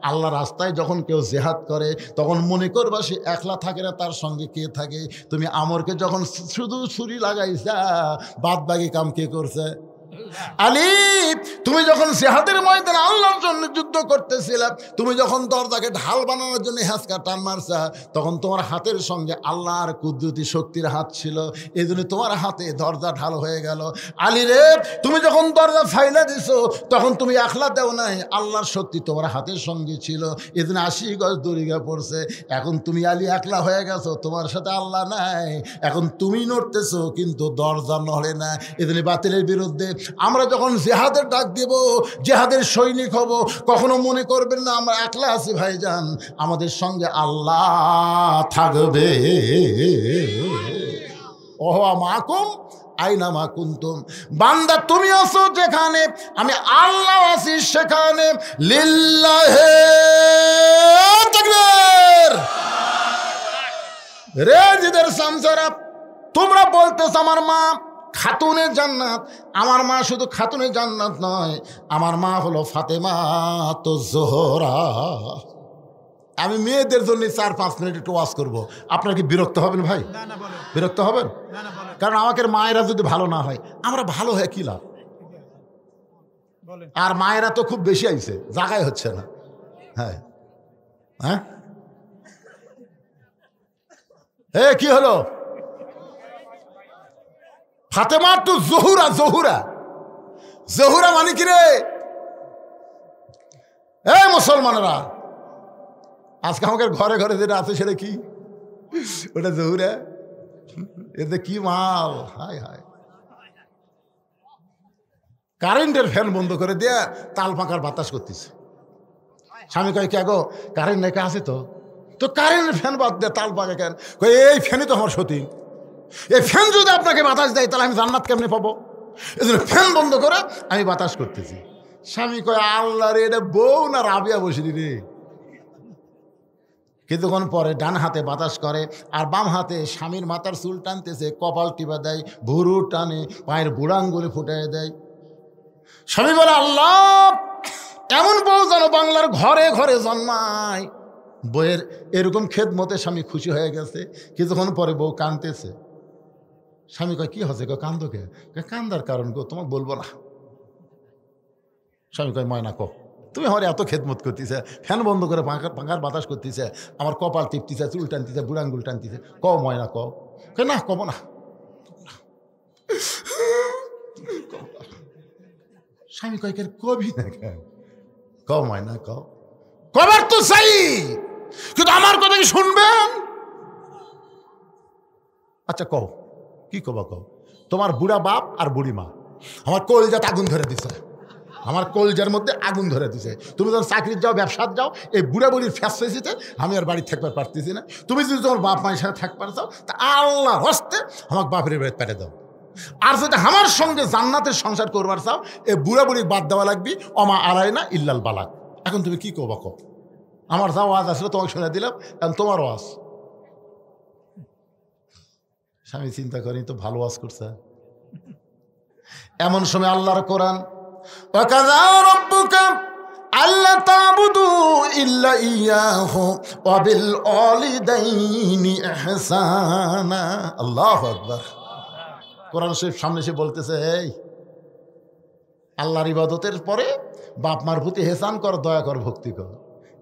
আল্লাহ রাস্তায় যখন কেউ জিহাদ করে তখন মনে করবা সে একলা থাকে না, তার সঙ্গে কে থাকে। তুমি আমরকে যখন শুধু ছুরি লাগাইছা, বাদ বাকি কাম কে করছে? আলী, তুমি যখন জিহাদের ময়দানে আল্লাহর জন্য যুদ্ধ করতেছিলা, তুমি যখন দরজাকে ঢাল বানানোর জন্য হ্যাঁচকা টান মারছা, তখন তোমার হাতের সঙ্গে আল্লাহর কুদরতি শক্তির হাত ছিল, এই জন্য তোমার হাতে দরজা ঢাল হয়ে গেল। আলী রে, তুমি যখন দরজা ফাইলা দিছো তখন তুমি একলা দেও নাই, আল্লাহর শক্তি তোমার হাতের সঙ্গে ছিল, এই জন্য 80 গজ দড়ি গিয়ে পড়ছে। এখন তুমি আলী একলা হয়ে গেছো, তোমার সাথে আল্লাহ নাই, এখন তুমি নড়তেছো কিন্তু দরজা নড়ে না। এই জন্য বাতিলের বিরুদ্ধে আমরা যখন জিহাদের ডাক দেব, জিহাদের সৈনিক হব, কখনো মনে করবেন না আমরা একলা আছি ভাইজান, আমাদের সঙ্গে আল্লাহ থাকবে। ওয়া মাকুম আইনা মা কুনতুম। বান্দা তুমি আছো যেখানে, আমি আল্লাহ আছি সেখানে। লিল্লাহে তাকবীর। রে জিদের সামসারা, তোমরা বলতেছ আমার মা খাতুনে জান্নাত। আমার মা শুধু খাতুনে জান্নাত নয়, আমার মা হলো ফাতেমা তো জোহরা। আমি মেয়েদের জন্য 4-5 মিনিট একটু ওয়াজ করবো, আপনার কি বিরক্ত হবেন ভাই? বিরক্ত হবেন? কারণ আমাদের মায়েরা যদি ভালো না হয়, আমরা ভালো হয়ে কি লাভ? আর মায়েরা তো খুব বেশি আইছে, জায়গায় হচ্ছে না। হ্যাঁ হ্যাঁ, কি হলো? ফাতেমা তো জহুরা। জহুরা, জহুরা মানে কি রে? মুসলমানরা, আজকে আমাদের ঘরে ঘরে যেটা আছে সেটা কি? ওটা জহুরা। এতে কি মাল! হায় হায়, কারেন্টের ফ্যান বন্ধ করে দিয়ে তাল পাকার বাতাস করতেছে। স্বামী কয়, কে গো, কারেন্ট নাকি আছে? তো কারেন্টের ফ্যান বাদ দিয়ে তাল পাকা কেন? কয়, এই ফ্যানই তো আমার সতী, এই ফ্যান যদি আপনাকে বাতাস দেয় তাহলে আমি জান্নাত কেমনে পাবো? এই জন্য ফ্যান বন্ধ করে আমি বাতাস করতেছি। স্বামী কয়, আল্লাহ রে, এটা বউ না রাবিয়া বসিনি রে। কিছুক্ষণ পরে ডান হাতে বাতাস করে আর বাম হাতে স্বামীর মাথার চুল টানতেছে, কপাল টিপা দেয়, ভুরু টানে, পায়ের বুড়াঙ্গুলি ফুটাই দেয়। স্বামী বলে, আল্লাহ, এমন বউ যেন বাংলার ঘরে ঘরে জন্মায়। বউয়ের এরকম খেদমতে স্বামী খুশি হয়ে গেছে। কিছুক্ষণ পরে বউ কাঁদতেছে। স্বামী কয়, কি হচ্ছে গো, কান্দো কে? কান্দার কারণ গো তোমাকে বলবো না। স্বামী কয়, ময়না কো, তুমি আমার এত খেদমত করতেছে, ফ্যান বন্ধ করে পাঙ্খার বাতাস করতেছে, আমার কপাল টিপতেছে, চুল টানতেছে, বুড়াঙ্গুল টানতেছে, ক ময়না ক। না, কব না। স্বামী কয়, কবি না কেন? ক ময়না ক, কবার তো চাই, কিন্তু আমার কথা কি শুনবেন? আচ্ছা কও, কি কবা কও? তোমার বুড়া বাপ আর বুড়ি মা আমার কলজাতে আগুন ধরে দিছে, আমার কলজার মধ্যে আগুন ধরে দিছে। তুমি যখন চাকরির যাও, ব্যবসার যাও, এই বুড়া বুড়ির ফ্যাসিলিটিতে আমি আর বাড়ি থাকবার পারতেছি না। তুমি যদি তোমার বাপ মায়ের সাথে থাকবার চাও, তা আল্লাহ হস্তে আমাকে বাপের বাড়ি পেটে দাও। আর যদি আমার সঙ্গে জান্নাতের সংসার করবার চাও, এই বুড়া বুড়ি বাদ দেওয়া লাগবি, অমা আড়াই না ইল্লাল বালাক। এখন তুমি কি কবা কো? আমার যা ওয়াজ আসলে তোমাকে শুনে দিলাম, এখন তোমার ওয়াজ। স্বামী চিন্তা করি, তো ভালো ওয়াজ করছে। এমন সময় আল্লাহর কোরআন, ওয়াকাযা রাব্বুকা আল্লা তা'বুদু ইল্লা ইয়াহু ওয়া বিল ওয়ালিদাইনি ইহসানা। আল্লাহু আকবার। কোরআন শরীফ সামনে এসে বলতেছে, এই আল্লাহর ইবাদতের পরে বাপ মার প্রতি হেসান কর, দয়া কর, ভক্তি কর।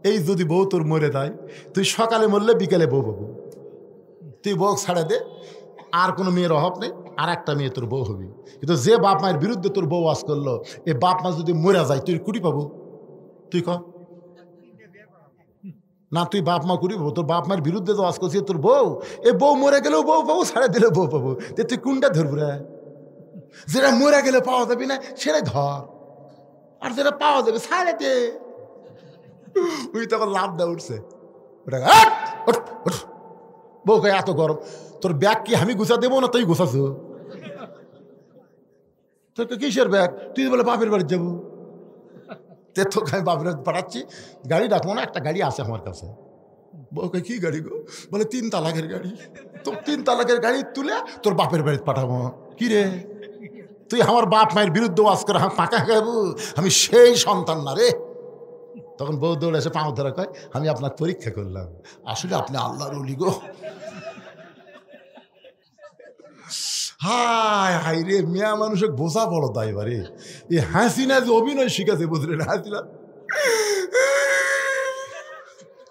এই যদি বউ তোর মরে দেয়, তুই সকালে মরলে বিকেলে বউ পাবো, তুই বউ ছাড়ে দে, আর কোনো মেয়ের অভাব নেই, আর একটা মেয়ে তোর বউ হবি। কিন্তু যে বাপ মায়ের বিরুদ্ধে তোর বউ ওয়াজ করলো, এ বাপ মা যদি মরে যায়, তুই কুড়ি পাবো? তুই ক না, তুই বাপ মা কুড়ি পাবো? তোর বাপ মায়ের বিরুদ্ধে তো ওয়াজ করছিস তোর বউ, এ বউ মরে গেলেও বউ পাবো, ছাড়ে দিলেও বউ পাবো। তুই কোনটা ধরবো রে? যেটা মরে গেলে পাওয়া যাবি না সেটাই ধর, আর যেটা পাওয়া যাবে ছাড়ে দে। ওই তখন লাভ দেওয়া উঠছে, বউ কয় এত গরম, তোর ব্যাগ কি আমি গুছা দেবো না তুই গুছাছো? তোর কিসের ব্যাগ? তুই বলে বাপের বাড়ি যাবো। তে তোকে আমি বাপের বাড়ি পাঠাচ্ছি, গাড়ি ডাকবো না, একটা গাড়ি আছে আমার কাছে। বউকে কি গাড়ি গো? বলে 3 তালাকের গাড়ি। তো 3 তালাকের গাড়ি তুলে তোর বাপের বাড়িতে পাঠাবো। কি রে, তুই আমার বাপ মায়ের বিরুদ্ধে ওয়াজ করে পাকা খাবো? আমি সেই সন্তান না রে। তখন বউ দৌড়ে এসে পাও ধরা কয়, আমি আপনার পরীক্ষা করলাম, আসলে আপনি আল্লাহর ওলি গো। হায় হাই রে, মেয়া মানুষের বোঝা বড় দায় বারে। এই হাসিনা যে অভিনয় শিখাছে বুঝলেন,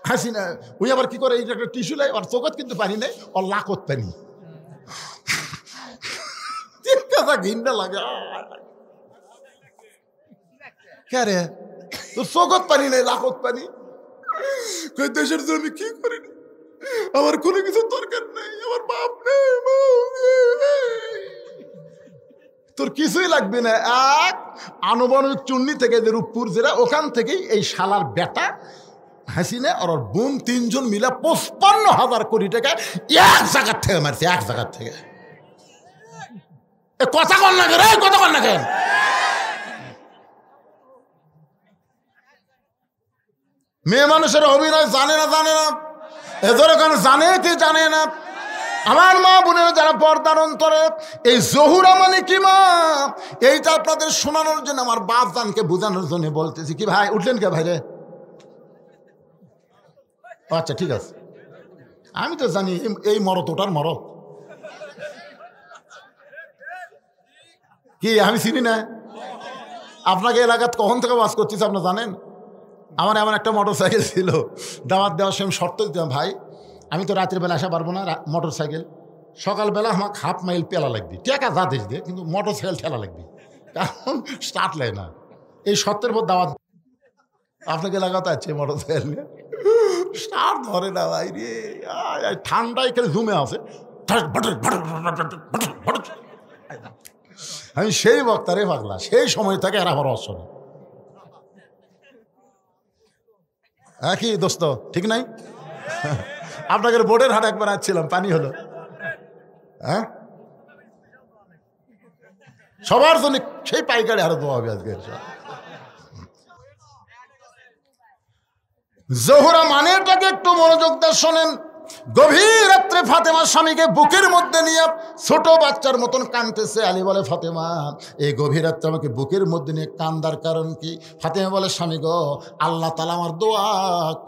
হাসিনা ওই আবার কি করে, এই একটা টিস্যু লাই আর চোখত কিন্তু পানি নেই, ওর লাকত পানি। ঘিন্না লাগে কে রে, তোর চোখত পানি নেই, লাকত পানি। দেশের জন্য কি করি, আমার কোনো কিছু দরকার নেই, আমার বাপ নেই, তোর কিছুই লাগবে না। এক আনুমানিক চুন্নি থেকে যে রূপপুর জেলা, ওখান থেকেই এই শালার বেটা হাসিনা আর ওর বোন 3 জন মিলে 55,000 কোটি টাকা এক জায়গার থেকে মারছে, এক জায়গার থেকে। কথা কন না কেন, কথা কন না কেন? মেয়ে মানুষের অভিনয় জানে না, জানে না, এদের ওখানে জানে কি জানে না। আমার মা বোনের যারা পর্দার অন্তরে, এই জহুরা মানে কি মা, এইটা আপনাদের শোনানোর জন্য, আমার বাপ জানকে বোঝানোর জন্য বলতেছি। কি ভাই উঠলেন কে ভাই রে? আচ্ছা ঠিক আছে, আমি তো জানি এই মরত ওটার মরত। কি আমি চিনি না? আপনাকে এলাকাত কখন থেকে বাস করতেছি আপনারা জানেন? আমার এমন একটা মোটর সাইকেল ছিল, দাওয়াত দেওয়ার সময় শর্ত দিতাম, ভাই আমি তো রাতের বেলা আসা পারবো না, মোটর সাইকেল সকালবেলা আমাকে 1/2 মাইল পেলা লাগবে, টাকা যা দেশ দিয়ে, কিন্তু মোটর সাইকেল ঠেলা লাগবে, কারণ স্টার্ট লাই না। এই শর্তের পর দাওয়াত। আপনাকে এলাকাতে আছে মোটর সাইকেল নিয়ে স্টার্ট ধরে না ভাই রে, ঠান্ডায় খেলে জুমে আছে। আমি সেই বক্তারে পাগলা, সেই সময় থেকে আর আমার অসনে। কি দোস্ত ঠিক নাই? আপনাকে বোর্ডের হাট একবার আসছিলাম, পানি হলো। হ্যাঁ, সবার জন্য সেই পাইকারি হারে দেওয়া হবে আজকে। জহুরা মানেটাকে একটু মনোযোগ দিয়ে শোনেন। গভীর রাত্রে ফাতেমা স্বামীকে বুকের মধ্যে নিয়ে ছোট বাচ্চার মতন কাঁদতেছে। আলী বলে, ফাতেমা এই গভীর রাত্রে আমাকে বুকের মধ্যে নিয়ে কান্দার কারণ কি? ফাতেমা বলে, স্বামী গো, আল্লাহ তাআলা আমার দোয়া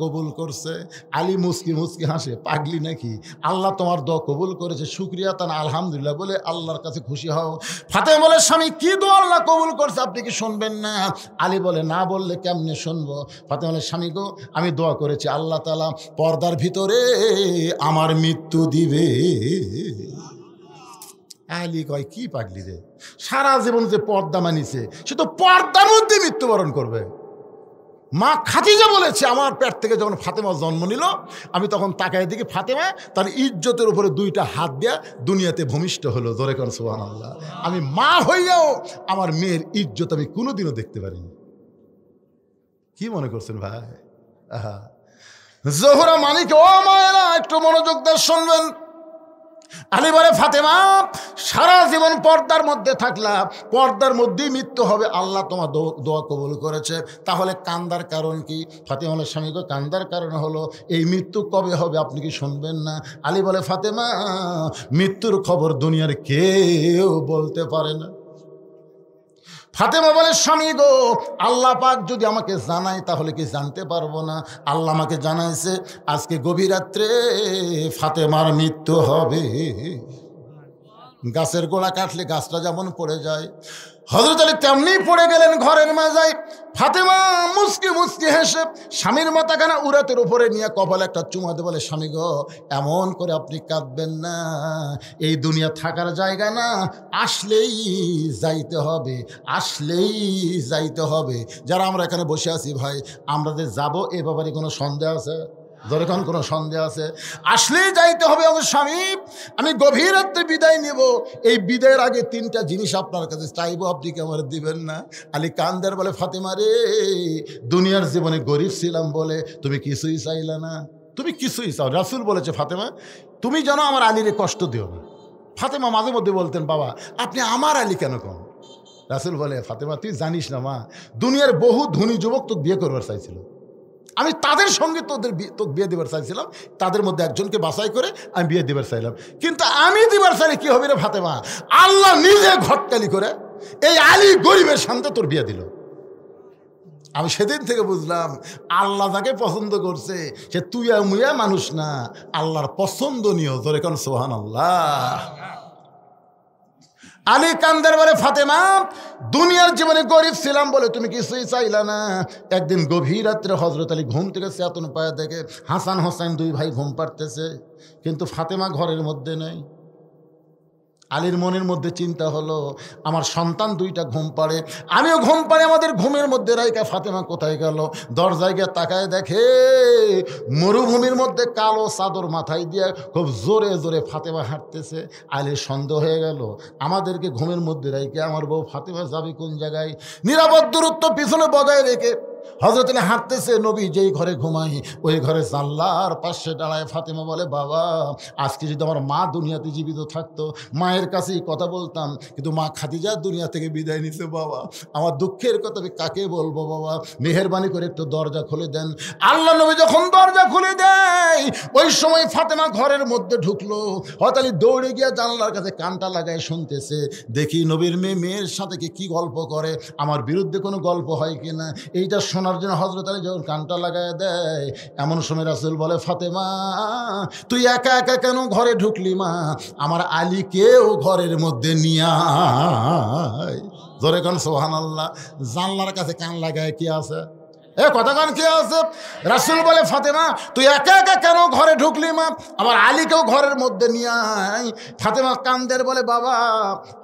কবুল করছে। আলী মুস্কি মুস্কি হাসে, পাগলি নাকি? আল্লাহ তোমার দোয়া কবুল করেছে, শুকরিয়া তান আলহামদুলিল্লাহ বলে আল্লাহর কাছে খুশি হও। ফাতেমা বলে, স্বামী কি দোয়া আল্লাহ কবুল করছে আপনি কি শুনবেন না? আলী বলে, না বললে কেমনে শুনবো? ফাতেমা বলে, স্বামী গো, আমি দোয়া করেছি আল্লাহ তাআলা পর্দার ভিতরে আমার মৃত্যু দিবে। আলী কয়, কি পাগলি রে, সারা জীবন যে পর্দা মানিছে সে তো পর্দার মধ্যে মৃত্যুবরণ করবে। মা খাদিজা বলেছে, আমার পেট থেকে যখন ফাতেমা জন্ম নিল, আমি তখন তাকায় দেখি ফাতেমা তার ইজ্জতের উপরে 2টা হাত দেয়া দুনিয়াতে ভূমিষ্ঠ হলো। জোরে কর সুবহানাল্লাহ। আমি মা হইয়াও আমার মেয়ের ইজ্জত আমি কোনোদিনও দেখতে পারিনি। কি মনে করছেন ভাই? আহা, জহুরা মানিক, ও মায়েরা একটু মনোযোগ দিয়ে শুনবেন। আলী বলে, ফাতেমা সারা জীবন পর্দার মধ্যে থাকলা, পর্দার মধ্যেই মৃত্যু হবে, আল্লাহ তোমার দোয়া কবুল করেছে, তাহলে কান্দার কারণ কি? ফাতেমা বলে, স্বামী গো, কান্দার কারণ হলো এই মৃত্যু কবে হবে আপনি কি শুনবেন না? আলী বলে, ফাতেমা মৃত্যুর খবর দুনিয়ার কেউ বলতে পারে না। ফাতেমা বলে, স্বামী গো, আল্লাহ পাক যদি আমাকে জানায় তাহলে কি জানতে পারবো না? আল্লাহ আমাকে জানাইছে আজকে গভীর রাত্রে ফাতেমার মৃত্যু হবে। গাছের গোড়া কাটলে গাছটা যেমন পড়ে যায়, হযরত আলী তেমনি পড়ে গেলেন ঘরের মাজায়। ফাতেমা মুস্কি মুস্কি হেসে স্বামীর মাথাখানা উরাতের উপরে নিয়ে কপালে একটা চুমা দিয়ে বলে, স্বামী গো, এমন করে আপনি কাঁদবেন না, এই দুনিয়া থাকার জায়গা না, আসলেই যাইতে হবে, আসলেই যাইতে হবে। যারা আমরা এখানে বসে আছি ভাই, আমরা যে যাবো এ ব্যাপারে কোনো সন্দেহ আছে? যখন কোনো সন্দেহ আছে? আসলেই যাইতে হবে আমার স্বামী। আমি গভীর রাত্রে বিদায় নিব, এই বিদায়ের আগে 3টা জিনিস আপনার কাছে চাইবো, আপনি কি আমার দিবেন না? আলী কান্দের বলে, ফাতেমা রে, দুনিয়ার জীবনে গরিব ছিলাম বলে তুমি কিছুই চাইলে না, তুমি কিছুই চাও। রাসূল বলেছে, ফাতেমা তুমি যেন আমার আলীরে কষ্ট দিও না। ফাতেমা মাঝে মধ্যে বলতেন, বাবা আপনি আমার আলী কেন কন? রাসূল বলে, ফাতেমা তুই জানিস না মা, দুনিয়ার বহু ধনী যুবক তোকে বিয়ে করবার চাইছিল, আমি তাদের সঙ্গে তোকে বিয়ে দেবার চাইছিলাম, তাদের মধ্যে একজনকে বাছাই করে আমি বিয়ে দেবার চাইলাম, কিন্তু আমি দিবার চাইলে কি হবে রে ফাতেমা, আল্লাহ নিজে ঘটকালি করে এই আলী গরিবের সামনে তোর বিয়ে দিল। আমি সেদিন থেকে বুঝলাম আল্লাহ যাকে পছন্দ করছে সে তুইয়া মুইয়া মানুষ না, আল্লাহর পছন্দনীয়। তোর এখন সুবহানাল্লাহ। আলী কান্দের বলে, ফাতেমা দুনিয়ার জীবনে গরিব ছিলাম বলে তুমি কিছুই চাইলা না। একদিন গভীর রাত্রে হযরত আলী ঘুম থেকে চেতন পায়া দেখে হাসান হোসেন দুই ভাই ঘুম পাড়তেছে, কিন্তু ফাতেমা ঘরের মধ্যে নেই। আলীর মনের মধ্যে চিন্তা হলো, আমার সন্তান দুইটা ঘুম পাড়ে, আমিও ঘুম পাড়ে, আমাদের ঘুমের মধ্যে রাইকা ফাতেমা কোথায় গেল? দরজায় গিয়ে তাকায় দেখে মরুভূমির মধ্যে কালো চাদর মাথায় দিয়ে খুব জোরে জোরে ফাতেমা হাঁটতেছে। আলীর সন্দেহ হয়ে গেল, আমাদেরকে ঘুমের মধ্যে রাইকা আমার বউ ফাতেমা যাবে কোন জায়গায়? নিরাপদ দূরত্ব পিছনে বজায় রেখে হযরত আলী হাঁটতেছে। নবী যেই ঘরে ঘুমাই ওই ঘরে জানলার পাশে দাঁড়ায় ফাতেমা বলে, বাবা আজকে যদি আমার মা দুনিয়াতে জীবিত থাকতো, মায়ের কাছেই কথা বলতাম, কিন্তু মা খাদিজা দুনিয়া থেকে বিদায় নিছে। বাবা আমার দুঃখের কথা আমি কাকে বলবো? বাবা মেহেরবানি করে একটু দরজা খুলে দেন। আল্লাহ নবী যখন দরজা খুলে দেয় ওই সময় ফাতেমা ঘরের মধ্যে ঢুকলো। হযরত আলী দৌড়ে গিয়ে জানলার কাছে কানটা লাগায় শুনতেছে, দেখি নবীর মেয়ের সাথে কি গল্প করে, আমার বিরুদ্ধে কোনো গল্প হয় কিনা। এইটা শোনার জন্য হযরত আলী যখন কানটা লাগায় দেয়, এমন সময় রাসূল বলে, ফাতেমা তুই একা একা কেন ঘরে ঢুকলি? মা আমার আলীকেও ঘরের মধ্যে নিয়ে আয়। জোরে কান সুবহানাল্লাহ। জানলার কাছে কান লাগায় কি আছে? কথা কান কি আছে? রাসূল বলে, ফাতেমা তুই একা একা কেন ঘরে ঢুকলি? মা আমার আলীকেও ঘরের মধ্যে নিয়ে আয়। ফাতেমা কান্দের বলে, বাবা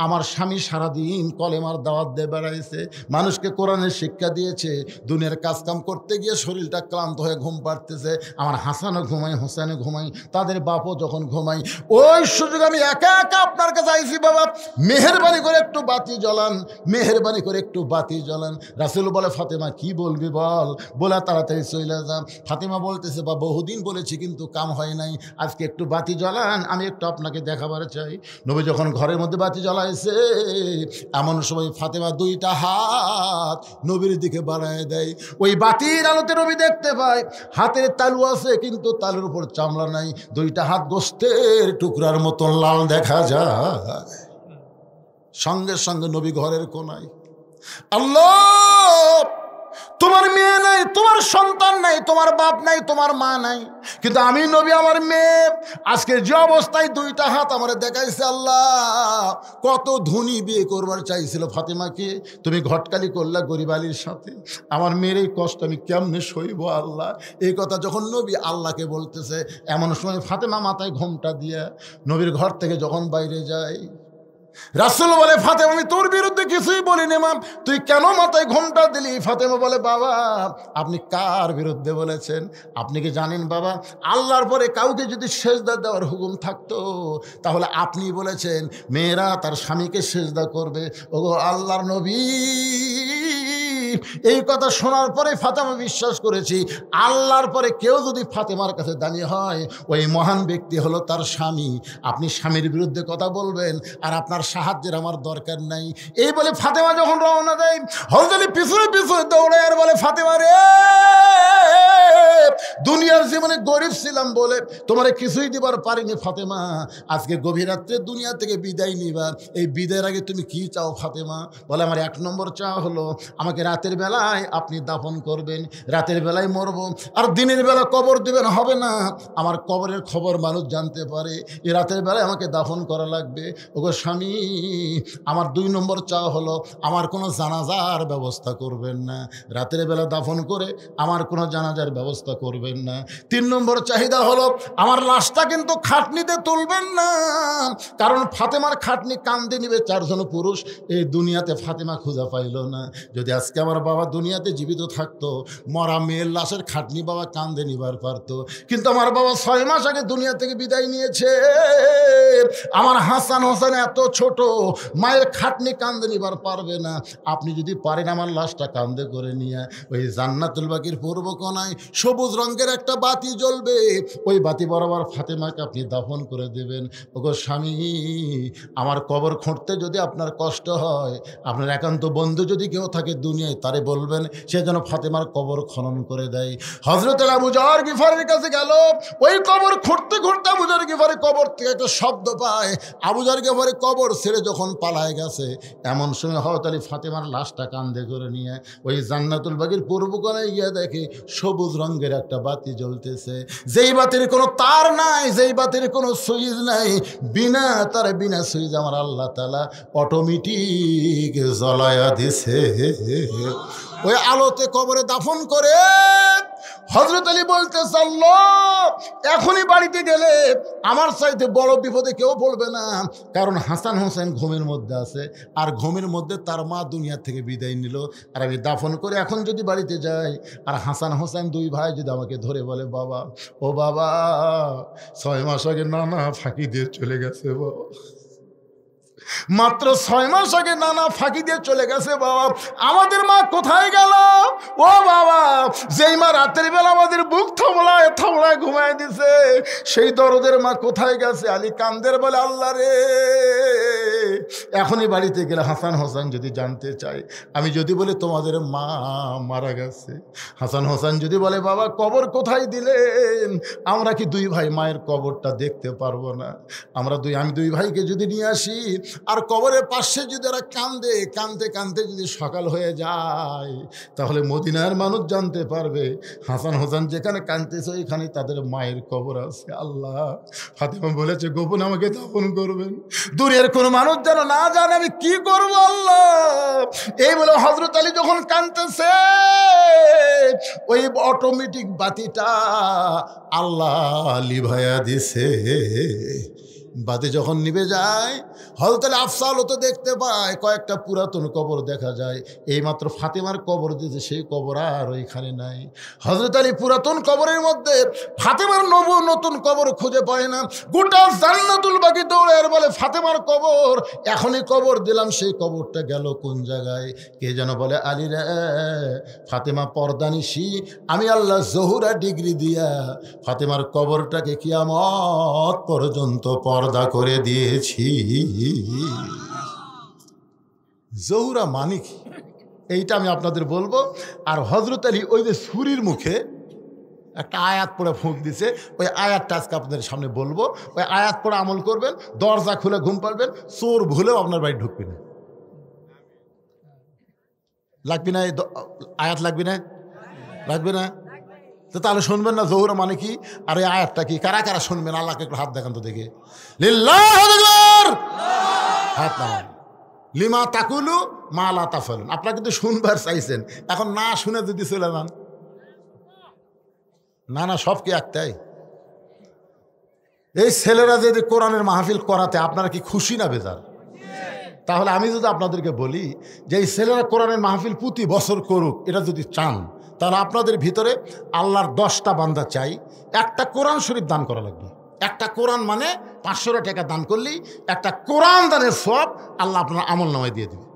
আমার স্বামী সারাদিন কলেমার দাওয়াত দিয়ে বেড়াইছে, মানুষকে কোরআনের শিক্ষা দিয়েছে, দুনিয়ার কাজকাম করতে গিয়ে শরীরটা ক্লান্ত হয়ে ঘুম পাড়তেছে। আমার হাসানও ঘুমাই, হোসেনও ঘুমাই, তাদের বাপও যখন ঘুমাই, ওই সুযোগ আমি একা একা আপনার কাছে আইছি। বাবা মেহেরবানি করে একটু বাতি জ্বলান, মেহেরবানি করে একটু বাতি জ্বলান। রাসূল বলে, ফাতেমা কি বলবি বল, বলে তাড়াতাড়ি চলে যান। ফাতেমা বলতেছে, বা বহুদিন বলেছি কিন্তু কাম হয় নাই, আজকে একটু বাতি জ্বলান, আমি একটু আপনাকে দেখাবার চাই। নবী যখন ঘরের মধ্যে বাতি জ্বলাইছে এমন সময় ফাতেমা দুইটা হাত নবীর দিকে বাড়ায় দেয়। ওই বাতির আলোতে নবী দেখতে পায় হাতের তালু আছে, কিন্তু তালুর উপর চামড়া নাই, দুইটা হাত গোস্তের টুকরার মতন লাল দেখা যায়। সঙ্গে সঙ্গে নবী ঘরের কোনায়, আল্লাহ তোমার মেয়ে নাই, তোমার সন্তান নাই, তোমার বাপ নাই, তোমার মা নাই, কিন্তু আমি নবী আমার মেয়ে আজকের যে অবস্থায় দুইটা হাত আমার দেখাইছে। আল্লাহ কত ধনী বিয়ে করবার চাইছিল ফাতেমাকে, তুমি ঘটকালি করলা গরিব আলীর সাথে, আমার মেয়ের এই কষ্ট আমি কেমনে সইব আল্লাহ। এই কথা যখন নবী আল্লাহকে বলতেছে, এমন সময় ফাতেমা মাথায় ঘোমটা দিয়া নবীর ঘর থেকে যখন বাইরে যায়, রাসূল বলে, ফাতেমা আমি তোর বিরুদ্ধে কিছুই বলিনি মা, তুই কেন মাথায় ঘোমটা দিলি? ফাতেমা বলে, বাবা আপনি কার বিরুদ্ধে বলেছেন? আপনি কি জানেন বাবা, আল্লাহর পরে কাউকে যদি সেজদা দেওয়ার হুকুম থাকতো তাহলে আপনি বলেছেন মেয়েরা তার স্বামীকে সেজদা করবে। ওগো আল্লাহর নবী, এই কথা শোনার পরে ফাতেমা বিশ্বাস করেছি আল্লাহর পরে কেউ যদি ফাতেমার কাছে দাঁড়িয়ে হয় ওই মহান ব্যক্তি হলো তার স্বামী। আপনি স্বামীর বিরুদ্ধে কথা বলবেন আর আপনার সাহায্যের আমার দরকার নাই। এই বলে ফাতেমা যখন রওনা দেয়, হযরত আলী পিছনে পিছনে দৌড়ে আর বলে, ফাতেমা রে দুনিয়ার জীবনে গরিব ছিলাম বলে তোমারে কিছুই দিবার পারিনি ফাতেমা, আজকে গভীর রাত্রে দুনিয়া থেকে বিদায় নিবা, এই বিদায়ের আগে তুমি কি চাও ফাতেমা? বলে, আমার এক নম্বর চাওয়া হলো আমাকে রাতের বেলায় আপনি দাফন করবেন, রাতের বেলায় মরবো, আর দিনের বেলা কবর দিবেন হবে না, আমার কবরের খবর মানুষ জানতে পারে, এই রাতের বেলায় আমাকে দাফন করা লাগবে। ওগো স্বামী, আমার দুই নম্বর চাওয়া হলো আমার কোনো জানাজার ব্যবস্থা করবেন না, রাতের বেলা দাফন করে আমার কোনো জানাজার ব্যবস্থা করবেন না। তিন নম্বর চাহিদা হলো আমার লাশটা কিন্তু খাটনিতে তুলবেন না, কারণ ফাতেমার খাটনি কান্দে নিবে চারজন পুরুষ, এই দুনিয়াতে ফাতেমা খুঁজে পাইল না। যদি আজকে আমার বাবা দুনিয়াতে জীবিত থাকতো, মরা মেয়ের লাশের খাটনি বাবা কান্দে নিবার পারত, কিন্তু আমার বাবা 6 মাস আগে দুনিয়া থেকে বিদায় নিয়েছে। আমার হাসান হোসেন এত ছোট, মায়ের খাটনি কান্দে নিবার পারবে না। আপনি যদি পারেন আমার লাশটা কান্দে করে নিয়ে ওই জান্নাতুল বাকির পূর্ব কোনায় সবুজ রঙের একটা বাতি জ্বলবে, ওই বাতি বরাবর ফাতেমাকে আপনি দাফন করে দেবেন। ওগো স্বামী, আমার কবর খুঁড়তে যদি আপনার কষ্ট হয়, আপনার একান্ত বন্ধু যদি কেউ থাকে দুনিয়ায়, তারে বলবেন সে যেন ফাতেমার কবর খনন করে দেয়। হযরত আবু যর গিফারের কাছে গেল, ওই কবর খুঁড়তে খুঁড়তে আবু যর গিফারের কবর থেকে একটা শব্দ পায়। আবু যর গিফারের কবর ছেড়ে যখন পালায় গেছে, এমন সময় হযরত আলী ফাতেমার লাশটা কাঁধে করে নিয়ে ওই জান্নাতুল বাগীর পূর্ব কোণায় গিয়ে দেখে সবুজ রঙের একটা বাতি জ্বলতেছে, যেই বাতির কোনো তার নাই, যেই বাতির কোনো সুইচ নাই, বিনা তার বিনা সুইচ আমার আল্লাহ তাআলা অটোমেটিক জ্বলায়া দিছে। ওই আলোতে কবরে দাফন করে হযরত আলী বলতেছে, আল্লাহ, এখনই বাড়িতে গেলে আমার চাইতে বড় বিপদে কেউ পড়বে না, কারণ হাসান হোসেন ঘুমের মধ্যে আছে, আর ঘুমের মধ্যে তার মা দুনিয়া থেকে বিদায় নিল, আর আমি দাফন করে এখন যদি বাড়িতে যাই, আর হাসান হোসেন দুই ভাই যদি আমাকে ধরে বলে, বাবা, ও বাবা, 6 মাস আগে নানা ফাঁকি দিয়ে চলে গেছে বাবা, মাত্র 6 মাস আগে নানা ফাঁকি দিয়ে চলে গেছে বাবা, আমাদের মা কোথায় গেল? ও বাবা, যেই মা রাতের বেলা আমাদের বুক থামড়ায় থামড়ায় ঘুমায় দিছে, সেই দরদের মা কোথায় গেছে? আলী কান্দের বলে, আল্লাহ রে, এখনই বাড়িতে গেলে হাসান হোসেন যদি জানতে চাই, আমি যদি বলি তোমাদের মা মারা গেছে, হাসান হোসেন যদি বলে, বাবা কবর কোথায় দিলেন, আমরা কি দুই ভাই মায়ের কবরটা দেখতে পারবো না? আমি দুই ভাইকে যদি নিয়ে আসি, আর কবরের পাশে যদি ওরা কান্দে কানতে কানতে যদি সকাল হয়ে যায়, তাহলে মদিনার মানুষ জানতে পারবে হাসান হোসেন যেখানে কাঁদতেছে ওইখানে তাদের মায়ের কবর আছে। আল্লাহ, ফাতেমা বলেছে গোপন আমাকে দাফন করবেন, দূরের কোনো মানুষ যেন না জানে, আমি কি করব আল্লাহ? এই বলে হযরত আলী যখন কাঁদতেছে, ওই অটোমেটিক বাতিটা আল্লাহ লিভায়া দিছে। বাতি যখন নিভে যায়, হযরত আলী আফসাল তো দেখতে পায় কয়েকটা পুরাতন কবর দেখা যায়, এইমাত্র ফাতেমার কবর দিয়েছে, সেই কবর আর ওইখানে নাই। হযরত আলী পুরাতন কবরের মধ্যে ফাতেমার নতুন কবর খুঁজে পায় না, গোটা জান্নাতুল বাগী দৌড়ে আর বলে, ফাতেমার কবর এখনই কবর দিলাম, সেই কবরটা গেল কোন জায়গায়? কে যেন বলে, আলী রে, ফাতেমা পর্দানিশি, আমি আল্লাহ জহুরা ডিগ্রি দিয়া ফাতেমার কবরটাকে কিয়ামত পর্যন্ত পর্দা করে দিয়েছি। জহুরা মানে কি, এইটা আমি আপনাদের বলবো। আর হযরত আলী ওই যে ছুরির মুখে একটা আয়াত পড়ে ফুঁক দিছে, ওই আয়াতটা আজকে আপনাদের সামনে বলবো। ওই আয়াত পড়ে আমল করবেন, দরজা খুলে ঘুম পাড়বেন, চোর ভুলেও আপনার বাড়ি ঢুকবে না। লাগবে না আয়াত? লাগবে না? লাগবে না? তো তাহলে শুনবেন না জহুরা মানে কি, আর এই আয়াতটা কি? কারা কারা শুনবেন? আল্লাহকে একটু হাত দেখান তো দেখে। লিল্লাহু আকবার, হাত নামান। লিমা তাকুলু মা লা তাফালুন। আপনারা কিন্তু শুনবার চাইছেন, এখন না শুনে যদি চলে যান, না না, সব কি একটাই? এই ছেলেরা যদি কোরআনের মাহফিল করাতে আপনারা কি খুশি না বেজার? তাহলে আমি যদি আপনাদেরকে বলি যে এই ছেলেরা কোরআনের মাহফিল প্রতি বছর করুক, এটা যদি চান, তাহলে আপনাদের ভিতরে আল্লাহর 10টা বান্দা চাই, একটা কোরআন শরীফ দান করা লাগবে। একটা কোরআন মানে 500 টাকা দান করলেই একটা কোরআন দানের সওয়াব আল্লাহ আপনার আমল নামায় দিয়ে দেবে।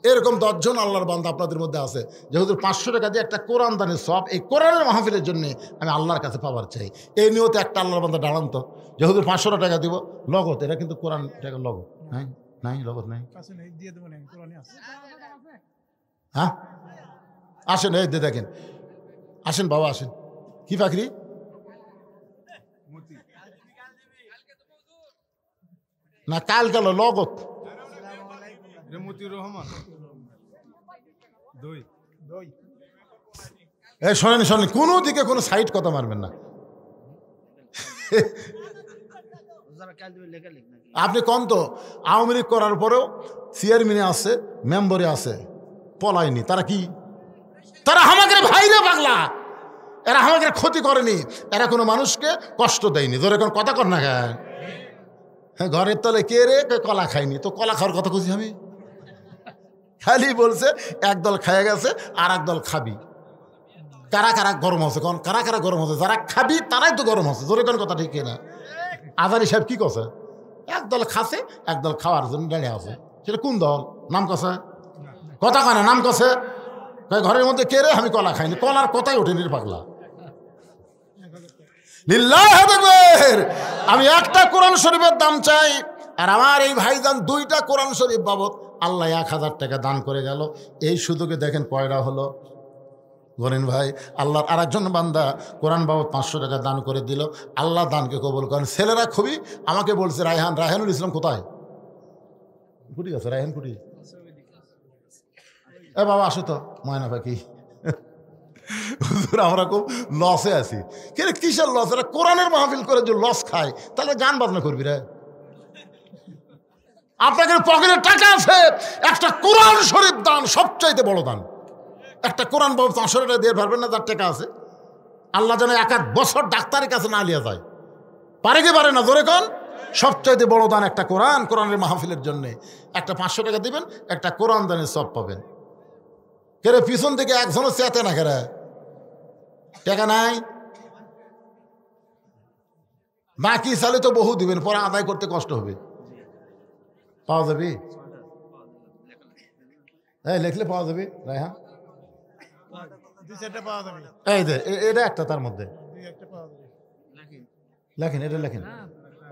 এরকম 10 জন আল্লাহর বান্দা আপনাদের মধ্যে আছে, যেহেতু 500 টাকা দিয়ে একটা কোরআন দানের সওয়াব এই কোরআনের মাহফিলের জন্য আমি আল্লাহর কাছে পাওয়ার চাই। এই নিয়তে একটা আল্লাহর বান্দা দাঁড়ান তো, যেহেতু 500 টাকা দিব লগত, এটা কিন্তু কোরআন টাকা লগত নাই, নাই লগত নাই। হ্যাঁ আসেন, এই দেখেন, আসেন বাবা, আসেন। কি পাখরি? না কাল গেল লগত। এই শোনেন শোনেন, কোনো দিকে কোনো সাইড কথা মারবেন না। আপনি কোন তো আওয়ামী লীগ করার পরেও চেয়ারম্যানে আছে, মেম্বরে আছে, পলায়নি। তারা কি? তারা আমাদের ভাইরে পাগলা, এরা আমাদের ক্ষতি করেনি, এরা কোনো মানুষকে কষ্ট দেয়নি। ধরে কোন কথা কর না, হ্যাঁ ঘরের তলে কে রে কলা খাইনি, তো কলা খাওয়ার কথা খুঁজি আমি? খালি বলছে একদল খাইয়া গেছে আর একদল খাবি। কারা কারা গরম হচ্ছে? কোন কারা কারা গরম হচ্ছে? যারা খাবি তারাই তো গরম হচ্ছে। ধরে কোন কথা ঠিক না? আজারি সাহেব কি করছে? একদল খাচ্ছে, একদল খাওয়ার জন্য দাঁড়িয়ে আছে। সেটা কোন দল? নাম কছে কথা কয় না, নাম কছে ঘরের মধ্যে কে রে, আমি কলা খাইনি। কলার কথাই ওঠেনি পাগলা। লিল্লাহি তাকবীর। আমি একটা কোরআন শরীফের দাম চাই, আর আমার এই ভাইজান 2টা কোরআন শরীফ বাবদ আল্লাহ 1000 টাকা দান করে গেল। এই সুযোগে দেখেন কয়টা হলো গরিন ভাই। আল্লাহর আরেকজন বান্দা কোরআন বাবদ 500 টাকা দান করে দিল। আল্লাহ দানকে কবুল করেন। ছেলেরা খুবই আমাকে বলছে, রায়হানুল ইসলাম কোথায়? কুটি আছে রায়হান, কুটি? এ বাবা আসো তো, ময়না পাখি। আমরা খুব লসে আছি। কিন্তু কিসের লস? এরা কোরআনের মাহফিল করে যে লস খায়, তাহলে গান বাজনা করবি রে? আপনাদের পকেটে টাকা আছে, একটা কোরআন শরীফ দান সবচাইতে বড় দান। একটা কোরআন বাবু 500 টাকা দিয়ে পারবেন না? যার টাকা আছে, আল্লাহ যেন 1 বছর ডাক্তারের কাছে না লিয়া যায়। পারে কি পারে না? জোরে কোন? সবচাইতে বড় দান একটা কোরআন। কোরআনের মাহফিলের জন্য একটা 500 টাকা দিবেন, একটা কোরআন দানের সব পাবেন। কেরে পিছন থেকে একজনও চেতে না, কেরে টাকা নাই, বাকি চালে তো বহু দিবেন, পরে আদায় করতে কষ্ট হবে। পাওয়া যাবে? এই লেখলে পাওয়া যাবে রায়হান? এই যে এটা একটা, তার মধ্যে লেখেন, এটা লেখেন।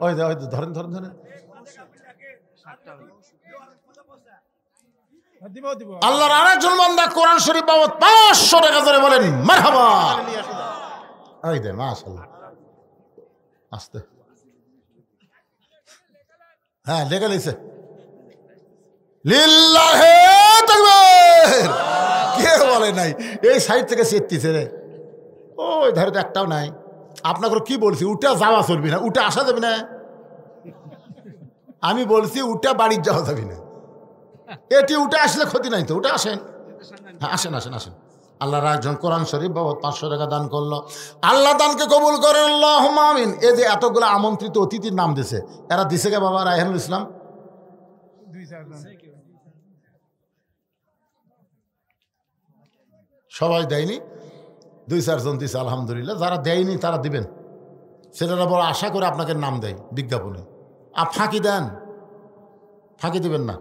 ওই যে ধরেন ধরেন ধরেন। আল্লাহর আরেকজন বান্দা কোরআন শরীফ বাবদ 500 টাকা ধরে বলেন মারহাবা। এই দে মাশাআল্লাহ, আস্তে। হ্যাঁ লেখা লিখছে লিল্লাহি তাকবীর। কে বলে নাই? এই সাইড থেকে চেতিছে রে, ওই ধারে তো একটাও নাই। আপনাকে কি বলছি? উঠে যাওয়া চলবি না, উঠে আসা যাবে না। আমি বলছি উঠে বাড়ির যাওয়া যাবি না। এটি উঠে আসলে ক্ষতি নাই তো, উঠে আসেন। হ্যাঁ আসেন আসেন আসেন। আল্লাহর একজন কোরআন শরীফ বাবদ 500 টাকা দান করলো। আল্লাহ দানকে কবুল করেন, আল্লাহুম্মা আমিন। এই যে এতগুলো আমন্ত্রিত অতিথির নাম দিছে, এরা দিছে কে বাবা? রায়হানুল ইসলাম সবাই দেয়নি, 2-4 জন দিছে আলহামদুলিল্লাহ। যারা দেয়নি তারা দিবেন। ছেলেরা বড় আশা করে আপনাকে নাম দেয় বিজ্ঞাপনে। ফাঁকি দেন, ফাঁকি দিবেন না।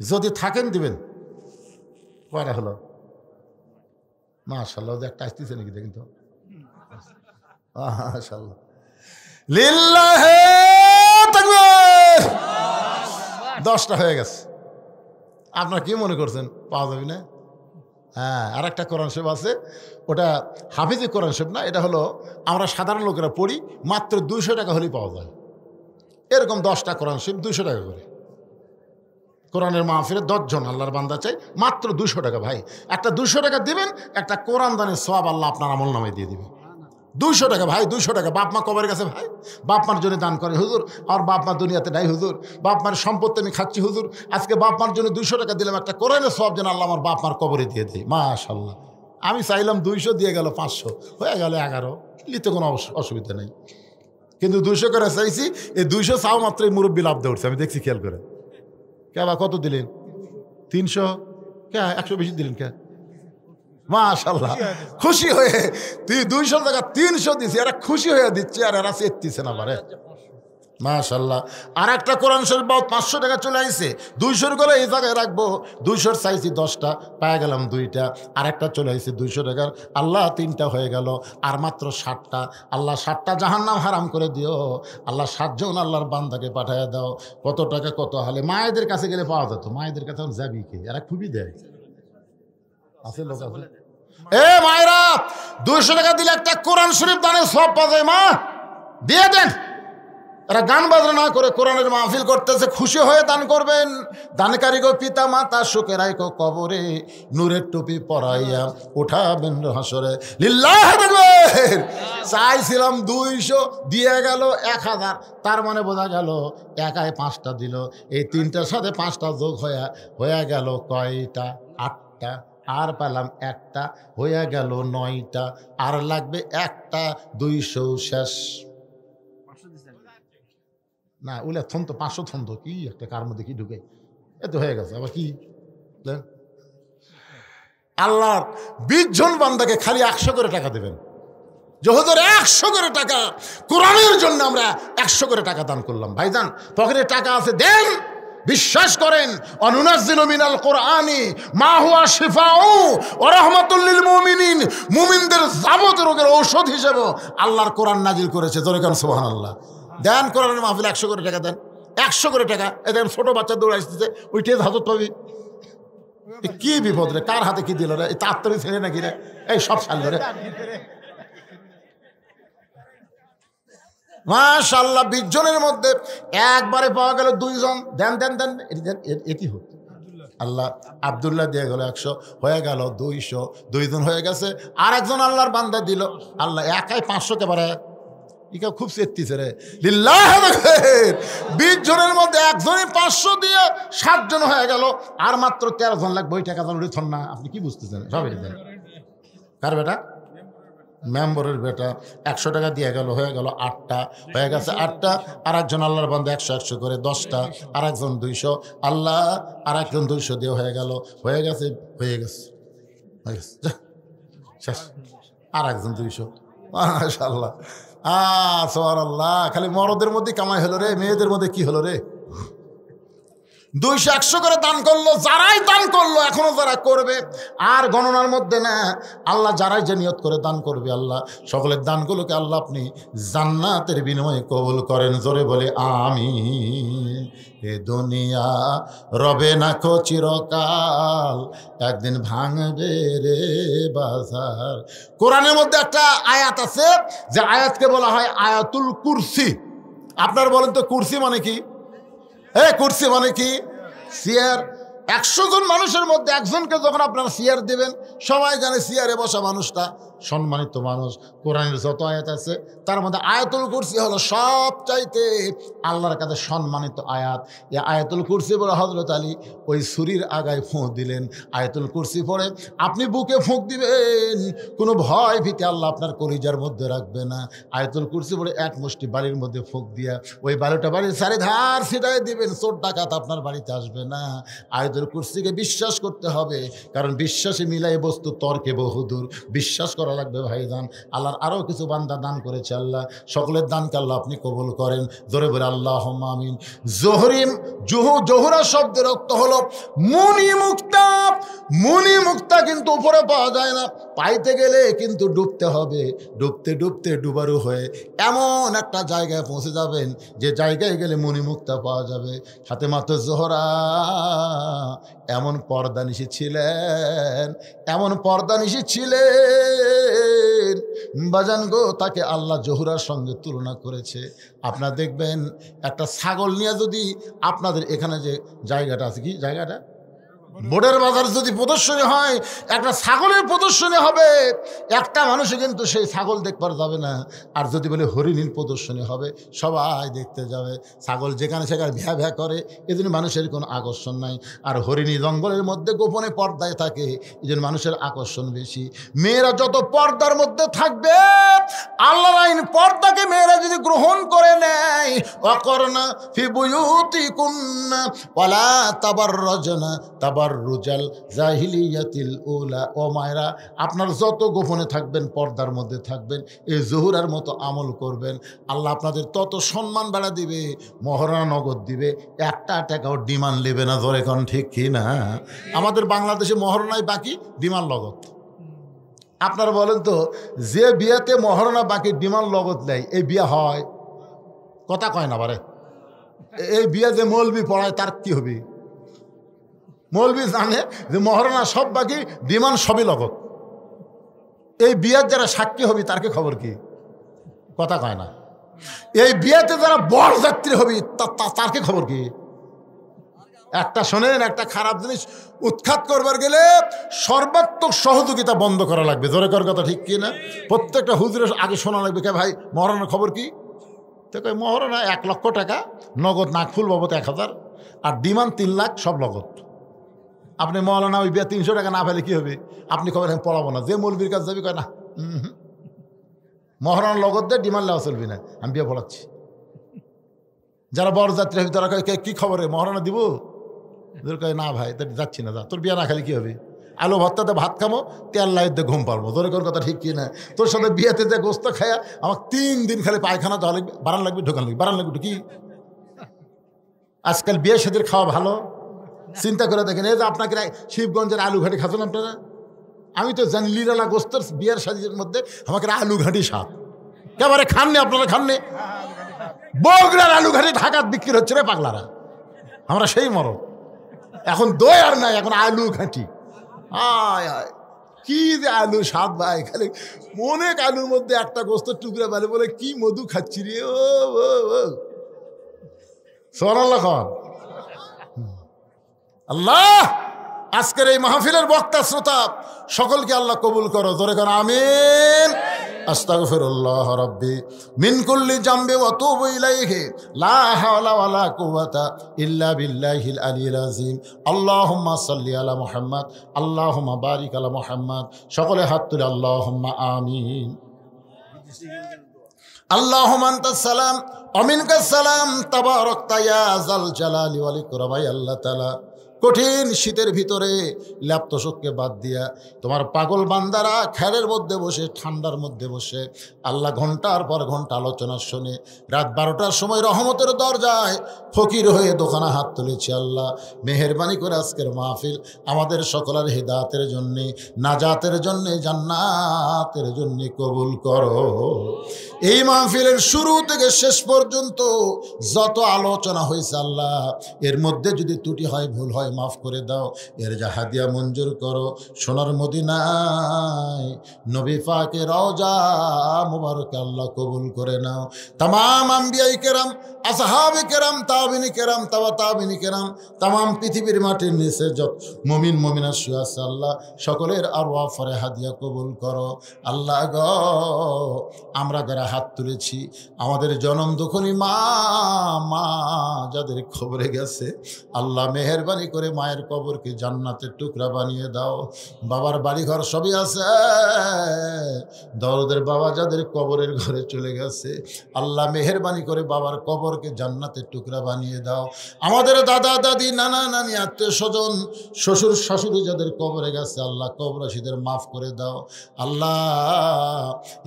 যদি থাকেন দিবেন। কয়টা হলো? মাশাআল্লাহ, একটা আসতেছে নাকি দেখেন তো। মাশাআল্লাহ, লিল্লাহি তাকবীর। 10টা হয়ে গেছে। আপনারা কি মনে করছেন পাওয়া যাবে না? হ্যাঁ, আর একটা কোরআন শরীফ আছে, ওটা হাফিজি কোরআন শরীফ না, এটা হলো আমরা সাধারণ লোকেরা পড়ি, মাত্র 200 টাকা হলেই পাওয়া যায়। এরকম 10টা কোরআন শরীফ 200 টাকা করে। কোরআনের মাহফিলে 10 জন আল্লাহর বান্দা চাই, মাত্র 200 টাকা। ভাই একটা 200 টাকা দিবেন, একটা কোরআন দানের সওয়াব আল্লাহ আপনার আমল নামায় দিয়ে দিবে। 200 টাকা ভাই, 200 টাকা। বাপ মা কবরের কাছে ভাই, বাপ মার জন্য দান করে হুজুর, আর বাপ মা দুনিয়াতে নাই হুজুর, বাপ মার সম্পত্তি আমি খাচ্ছি হুজুর, আজকে বাপ মার জন্য 200 টাকা দিলাম, একটা কোরআনের সওয়াব যেন আল্লাহ আমার বাপ মার কবরে দিয়ে দেয়। মাশাআল্লাহ। আমি চাইলাম 200, দিয়ে গেল 500, হয়ে গেল 11। নিতে কোনো অসুবিধা নেই, কিন্তু 200 করে চাইছি। এই 200 চাও মাত্রই মুরব্বী লাভ দিয়ে উঠছে, আমি দেখছি খেয়াল করে। কে বা কত দিলেন? 300? কে 100 বেশি দিলেন কে? মাশাআল্লাহ, খুশি হয়ে তুই 200 টাকা 300 দিছি, এরা খুশি হয়ে দিচ্ছে, আর এরা চেতিছে না পারে। মাশাআল্লাহ। আর একটা কোরআন শরীফ বাবদ 500 টাকা চলে আসছে। 200 করে এই জায়গায় রাখবো। 200 চাইছি 10টা, পায়ে গেলাম 2টা। আর একটা চলে আসছে 200 টাকার, আল্লাহ 3টা হয়ে গেল, আর মাত্র 60টা। আল্লাহ 60টা জাহান্নাম হারাম করে দিও। আল্লাহ 7 জন আল্লাহর বান্দাকে পাঠাইয়া দাও। কত টাকা কত হলে মায়েদের কাছে গেলে পাওয়া যেত, মায়েদের কাছে যাবি কে? এরা খুবই দেয়, আছে লোক আছে। এ মায়েরা, 200 টাকা দিলে একটা কোরআন শরীফ দানের সওয়াব পাওয়া যায়। মা দিয়ে দেন। এরা গান বাজনা না করে কোরআনের মাহফিল করতেছে, খুশি হয়ে দান করবেন। দানকারী গো পিতা মাতা সুখে রাখো কবরে, নূরের টুপি পরাইয়া উঠাবেন হাসরে। লিল্লাহি তাকবীর। চাইছিলাম 200, দিয়ে গেল 1000। তার মানে বোঝা গেল একাই 5টা দিল, এই 3টার সাথে 5টা যোগ হয়ে গেল কয়টা? 8টা। আর পেলাম একটা, হয়ে গেল 9টা। আর লাগবে একটা, 200 শেষ না। ওইলা থন্ত 500 থন্ত কি একটা, কার মধ্যে কি ঢুকে এত হয়ে গেছে আবার কি? আল্লাহর 20 জন বান্দাকে খালি 100 করে টাকা দেবেন। যে হুজুর 100 করে টাকা কোরআনের জন্য আমরা 100 করে টাকা দান করলাম। ভাইজান পকেটে টাকা আছে দেন, বিশ্বাস করেন অনুনাজ্জিলু মিনাল কোরআনি মা হুয়া শিফাউ ওয়া রাহমাতুল লিল মুমিনিন, মুমিনদের যাবতীয় রোগের ঔষধ হিসেবে আল্লাহর কোরআন নাজিল করেছে। জোরে কান সুবহানাল্লাহ। দেন কোরআনের মাহফিল 100 করে টাকা দেন, 100 করে টাকা। এদের ছোট বাচ্চা দৌড়ে আসতেছে, ওইটাই হাজত পাবি। কি বিপদ রে, কার হাতে কি দিল রে, তাড়াতাড়ি ছেড়ে নাকি রে, এই সব সাল রে। মাশাআল্লাহ 20 জনের মধ্যে একবারে পাওয়া গেল 2 জন। দেন দেন দেন, এটি হতো আল্লাহ। আব্দুল্লাহ দিয়ে গেল 100, হয়ে গেল 200, 2 জন হয়ে গেছে। আর একজন আল্লাহর বান্দা দিল, আল্লাহ একাই 500 কে পারে। ইকা খুব চেতিছে রে, লিল্লাহ 20 জনের মধ্যে একজনই 500 দিয়ে 7 জন হয়ে গেল। আর মাত্র 13 জন লাগবে, ওই টাকা জন রিথন না। আপনি কি বুঝতেছেন? সবাই দেন। কার বেটা? মেম্বরের বেটা। 100 টাকা দিয়ে গেল, হয়ে গেল 8টা, হয়ে গেছে 8টা। আর একজন আল্লাহর বান্দা 100 করে 10টা, আর একজন 200, আল্লাহ আর একজন 200 দিয়ে হয়ে গেল, হয়ে গেছে শেষ। আর একজন 200, মাশাআল্লাহ। সুবহানাল্লাহ। খালি মরদের মধ্যে কামাই হলো রে, মেয়েদের মধ্যে কি হলো রে? 200 100 করে দান করলো, যারাই দান করলো, এখনো যারা করবে আর গণনার মধ্যে না। আল্লাহ যারাই যে নিয়ত করে দান করবে, আল্লাহ সকলের দানগুলোকে আল্লাহ আপনি জান্নাতের বিনিময়ে কবুল করেন। জোরে বলে আমিন। এ দুনিয়া রবে না কো চিরকাল, একদিন ভাঙবে রে বাজার। কোরআনের মধ্যে একটা আয়াত আছে, যে আয়াতকে বলা হয় আয়াতুল কুরসি। আপনার বলেন তো কুরসি মানে কি? কুরসি মানে কি? চেয়ার। 100 জন মানুষের মধ্যে একজনকে যখন আপনারা চেয়ার দেবেন, সবাই জানে চেয়ারে বসা মানুষটা সম্মানিত মানুষ। কোরআনের যত আয়াত আছে তার মধ্যে আয়াতুল কুরসি হলো সবচাইতে আল্লাহর কাছে সম্মানিত আয়াত। এই আয়াতুল কুরসি পড়ে হযরত আলী ওই ছুরির আগায় ফোঁক দিলেন। আয়াতুল কুরসি পড়ে আপনি বুকে ফোঁক দিবেন, কোনো ভয় ভীতি আল্লাহ আপনার কলিজার মধ্যে রাখবে না। আয়াতুল কুরসি পড়ে এক মুষ্টি বাড়ির মধ্যে ফোঁক দিয়া ওই বালুটা বাড়ির চারিধার ছিটাই দিবেন, চোর ডাকাত আপনার বাড়িতে আসবে না। আয়াতুল কুরসিকে বিশ্বাস করতে হবে, কারণ বিশ্বাসে মিলাই বস্তু তর্কে বহুদূর। বিশ্বাস করা লাগবে ভাইজান। আল্লাহর আরও কিছু বান্দা দান করেছে, আল্লাহ সকলের দানকে আল্লাহ আপনি কবুল করেন। জোরে বলে আল্লাহুম্মা আমিন। জহুরা শব্দের অর্থ হলো মুনি মুক্তা। মুনি মুক্তা কিন্তু উপরে পাওয়া যায় না, পাইতে গেলে কিন্তু ডুবতে হবে। ডুবতে ডুবতে ডুবারু হয়ে এমন একটা জায়গায় পৌঁছে যাবেন, যে জায়গায় গেলে মুনি মুক্তা পাওয়া যাবে। সাথে মাত্র জোহরা এমন পর্দানিশী ছিলেন, এমন পর্দানিশী ছিলেন বাজান গো, তাকে আল্লাহ জহুরার সঙ্গে তুলনা করেছে। আপনারা দেখবেন একটা ছাগল নিয়ে যদি আপনাদের এখানে যে জায়গাটা আছে, কি জায়গাটা, বোর্ডের বাজার যদি প্রদর্শনী হয়, একটা ছাগলের প্রদর্শনী হবে, একটা মানুষে কিন্তু সেই ছাগল দেখবার যাবে না। আর যদি বলে হরিণীর প্রদর্শনী হবে, সবাই দেখতে যাবে। ছাগল যেখানে সেখানে ভ্যা ভ্যা করে, এই জন্য মানুষের কোনো আকর্ষণ নাই। আর হরিণী জঙ্গলের মধ্যে গোপনে পর্দায় থাকে, এই জন্য মানুষের আকর্ষণ বেশি। মেয়েরা যত পর্দার মধ্যে থাকবে, আল্লাহর আইন পর্দাকে মেয়েরা যদি গ্রহণ করে নেয়, অকরনা ফি বুয়ুতিকুন্না ওয়ালা তাবাররাজনা তাবাররুজাল জাহিলিয়াতিল উলা। ও মায়েরা, আপনার যত গোপনে থাকবেন, পর্দার মধ্যে থাকবেন, এই জহুরার মতো আমল করবেন, আল্লাহ আপনাদের তত সম্মান বাড়া দিবে, মহারণা নগদ দিবে, একটা টাকাও ডিমান্ড নেবে না। ধরে কোন ঠিক কি না? আমাদের বাংলাদেশে মহারণাই বাকি, ডিমান্ড নগদ। আপনারা বলেন তো, যে বিয়াতে মহারণা বাকি ডিমান্ড নগদ নেয়, এই বিয়া হয়? কথা কয় না বারে। এই বিয়া যে মৌলবি পড়ায় তার কি হবে? মৌলবি জানে যে মহারণা সব বাকি, ডিমান্ড সবই লগত। এই বিয়ার যারা সাক্ষী হবি তার কি খবর কি? কথা কয় না। এই বিয়াতে যারা বরযাত্রী হবি তার কি খবর কি? একটা শোনেন, একটা খারাপ জিনিস উৎখাত করবার গেলে সর্বাত্মক সহযোগিতা বন্ধ করা লাগবে। জোরে কর কথা ঠিক কি না? প্রত্যেকটা হুজুরের আগে শোনা লাগবে, কে ভাই মহারণার খবর কি? তো কই মহারণা 1 লক্ষ টাকা নগদ, নাকফুল বাবদ 1000, আর ডিমান্ড 3 লাখ, সব নগদ। আপনি মৌলানা ওই বিয়া 300 টাকা না পেলে কি হবে? আপনি খবর আমি পড়াবো না। যে মৌলবীর কাছে যাবি কয় না, মহারণার লগত দিয়ে ডিমান্ড লেওয়া চলবি না, আমি বিয়ে পড়াচ্ছি। যারা বরযাত্রী হবে তারা কয় কি খবরে মহারণা দিব? কয় না ভাই, যাচ্ছি না, যা, তোর বিয়া না খালি কি হবে? আলু ভর্তাতে ভাত খামো, তেল লাইতে ঘুম পারবো। ধরে কোন কথা ঠিক কি না? তোর সাথে বিয়েতে যে গোস্ত খায়া আমার 3 দিন খালি পায়খানা যাওয়া লাগবে, বারান লাগবে, ঢোকান লাগবে, বারান লাগবে, কি আজকাল বিয়ে শাদীর খাওয়া ভালো? চিন্তা করে দেখেন, এই যে আপনাকে শিবগঞ্জের আলু ঘাটি খাচ্ছেন আপনারা, আমি তো জানি লিরালা গোস্তর বিয়ের শাদীর মধ্যে আমাকে আলু ঘাটি স্বাদ। একেবারে খাননি আপনারা? খাননি? বগুড়ার আলু ঘাটি ঢাকার বিক্রি হচ্ছে রে পাগলারা, আমরা সেই মরদ। এখন দই আর নাই, এখন আলু ঘাটি। আয় আয় কি যে আলু স্বাদ ভাই, খালি অনেক আলুর মধ্যে একটা গোস্তর টুকরা বলে বলে কি মধু খাচ্ছি রে। ও সুবহানাল্লাহ খান। আল্লাহ আজকের এই মাহফিলের বক্তা শ্রোতা সকলকে আল্লাহ কবুল করো, জোরে করো আমিন। আস্তাগফিরুল্লাহ রাব্বি মিন কুল্লি জামবি ওয়া তুবু ইলাইহি লা হাওলা ওয়ালা কুওয়াতা ইল্লা বিল্লাহিল আলিয়্যিল আযীম। আল্লাহুম্মা সাল্লি আলা মুহাম্মদ, আল্লাহুম্মা বারিক আলা মুহাম্মদ। সকলে হাত তুলে আল্লাহুম্মা আমিন। আল্লাহুম্মা আনতাস সালাম ওয়া মিনকাস সালাম, তাবারাকতা ইয়া যাল জালালি ওয়াল ইকরাম। আল্লাহ তাআলা কঠিন শীতের ভিতরে ল্যাপ্তশোককে বাদ দিয়া তোমার পাগল বান্দারা খেরের মধ্যে বসে, ঠান্ডার মধ্যে বসে আল্লাহ ঘন্টার পর ঘন্টা আলোচনা শুনে রাত 12টার সময় রহমতের দরজায় ফকির হয়ে দোকানে হাত তুলেছি। আল্লাহ মেহেরবানি করে আজকের মাহফিল আমাদের সকলের হিদায়াতের জন্যে, নাজাতের জন্যে, জান্নাতের জন্যে কবুল করো। এই মাহফিলের শুরু থেকে শেষ পর্যন্ত যত আলোচনা হয়েছে আল্লাহ, এর মধ্যে যদি ত্রুটি হয়, ভুল হয়, মাফ করে দাও। এর যা হাদিয়া মঞ্জুর করো। সোনার মদিনায় নবী পাকের রওজা মুবারকে আল্লাহ কবুল করে নাও। তামাম আম্বিয়ায়ে কেরাম, আসহাবে কেরাম, তাবিনী কেরাম, তাবিনী কেরাম, তামাম পৃথিবীর মাটির নিচে যত মুমিন মুমিনাত শুয়ে আছে আল্লাহ, সকলের আরওয়াহ ফরে হাদিয়া কবুল করো। আল্লাহ গো, আমরা যারা হাত তুলেছি, আমাদের জনম দুঃখনী মা যাদের খবরে গেছে আল্লাহ মেহেরবানি করে মায়ের কবরকে জান্নাতের টুকরা বানিয়ে দাও। বাবার বাড়িঘর সবই আছে, দরদের বাবা যাদের কবরের ঘরে চলে গেছে আল্লাহ মেহেরবানি করে বাবার কবরকে জান্নাতের টুকরা বানিয়ে দাও। আমাদের দাদা দাদি, নানা নানি, আত্মীয় স্বজন, শ্বশুর শাশুড়ি যাদের কবরে গেছে আল্লাহ কবরবাসীদের মাফ করে দাও। আল্লাহ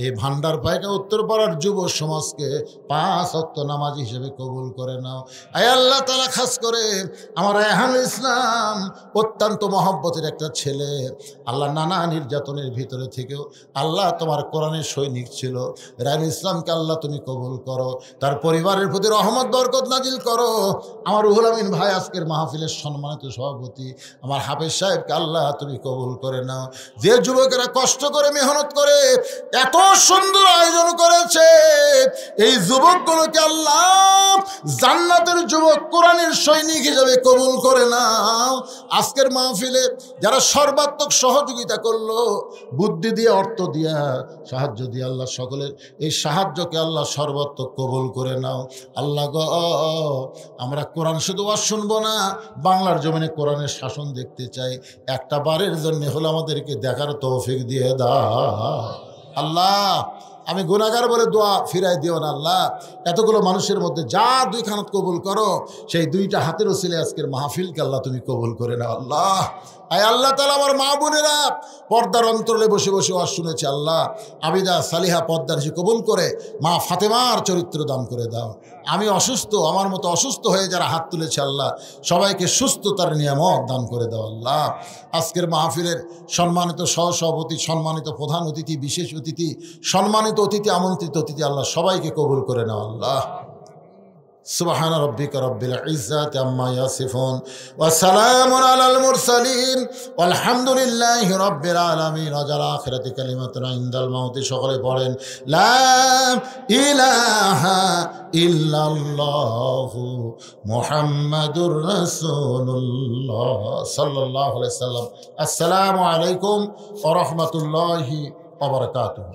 এই ভান্ডার পায়কা উত্তরপাড়ার যুব সমাজকে 5 ওয়াক্ত নামাজ হিসেবে কবুল করে নাও। আয় আল্লাহ তাআলা, খাস করে আমার রায়হানুল ইসলাম অত্যন্ত মহব্বতের একটা ছেলে আল্লাহ, নানা নির্যাতনের ভিতরে থেকেও আল্লাহ তোমার কোরআনের সৈনিক ছিল। রায়হানুল ইসলামকে আল্লাহ তুমি কবুল করো, তার পরিবারের প্রতি রহমত বরকত নাজিল করো। আমার রুহুল আমিন ভাই আজকের মাহফিলের সম্মানিত সভাপতি আমার হাফেজ সাহেবকে আল্লাহ তুমি কবুল করে নাও। যে যুবকেরা কষ্ট করে মেহনত করে এত সুন্দর আয়োজন করেছে, এই যুবকগুলোকে আল্লাহ জান্নাতের যুবক, কোরআনের সৈনিক হিসেবে কবুল করে নাও। আজকের মাহফিলে যারা সর্বাত্মক সহযোগিতা করলো, বুদ্ধি দিয়ে, অর্থ দিয়া, সাহায্য দিয়ে আল্লাহ, সকলের এই সাহায্যকে আল্লাহ সর্বাত্মক কবুল করে নাও। আল্লাহ গো, আমরা কোরআন শুধু ওয়াজ শুনবো না, বাংলার জমিনে কোরআনের শাসন দেখতে চাই। একটা বারের জন্য হলো আমাদেরকে দেখার তৌফিক দিয়ে দাও। আল্লাহ আমি গুনাহগার বলে দোয়া ফিরাই দিও না আল্লাহ। এতগুলো মানুষের মধ্যে যা 2 খানাত কবুল করো, সেই 2টা হাতের ওসিলে আজকের মাহফিলকে আল্লাহ তুমি কবুল করে নাও। আল্লাহ আয় আল্লাহ তাআলা, আমার মা বোনেরা পর্দার অন্তরে বসে বসে ওয়াজ শুনেছে আল্লাহ, আবিদা সালিহা পর্দার সে কবুল করে মা ফাতেমার চরিত্র দান করে দাও। আমি অসুস্থ, আমার মতো অসুস্থ হয়ে যারা হাত তুলেছে আল্লাহ, সবাইকে সুস্থতার নিয়ামত দান করে দাও আল্লাহ। আজকের মাহফিলের সম্মানিত সহসভাপতি, সম্মানিত প্রধান অতিথি, বিশেষ অতিথি, সম্মানিত অতিথি, আমন্ত্রিত অতিথি আল্লাহ সবাইকে কবুল করে নাও আল্লাহ। সুবহান রাব্বিকা রাব্বিল ইজ্জাতি আম্মা ইয়াসিফুন ওয়া সালামুন আলাল মুরসালিন ওয়ালহামদুলিল্লাহি রাব্বিল আলামিন। ওয়াল আখিরাতি কালিমাতুন ইনদাল মাউতি। সকলে পড়েন লা ইলাহা ইল্লাল্লাহু মুহাম্মাদুর রাসূলুল্লাহ সাল্লাল্লাহু আলাইহি সাল্লাম। আসসালামু আলাইকুম ওয়া রাহমাতুল্লাহি ওয়া বারাকাতুহু।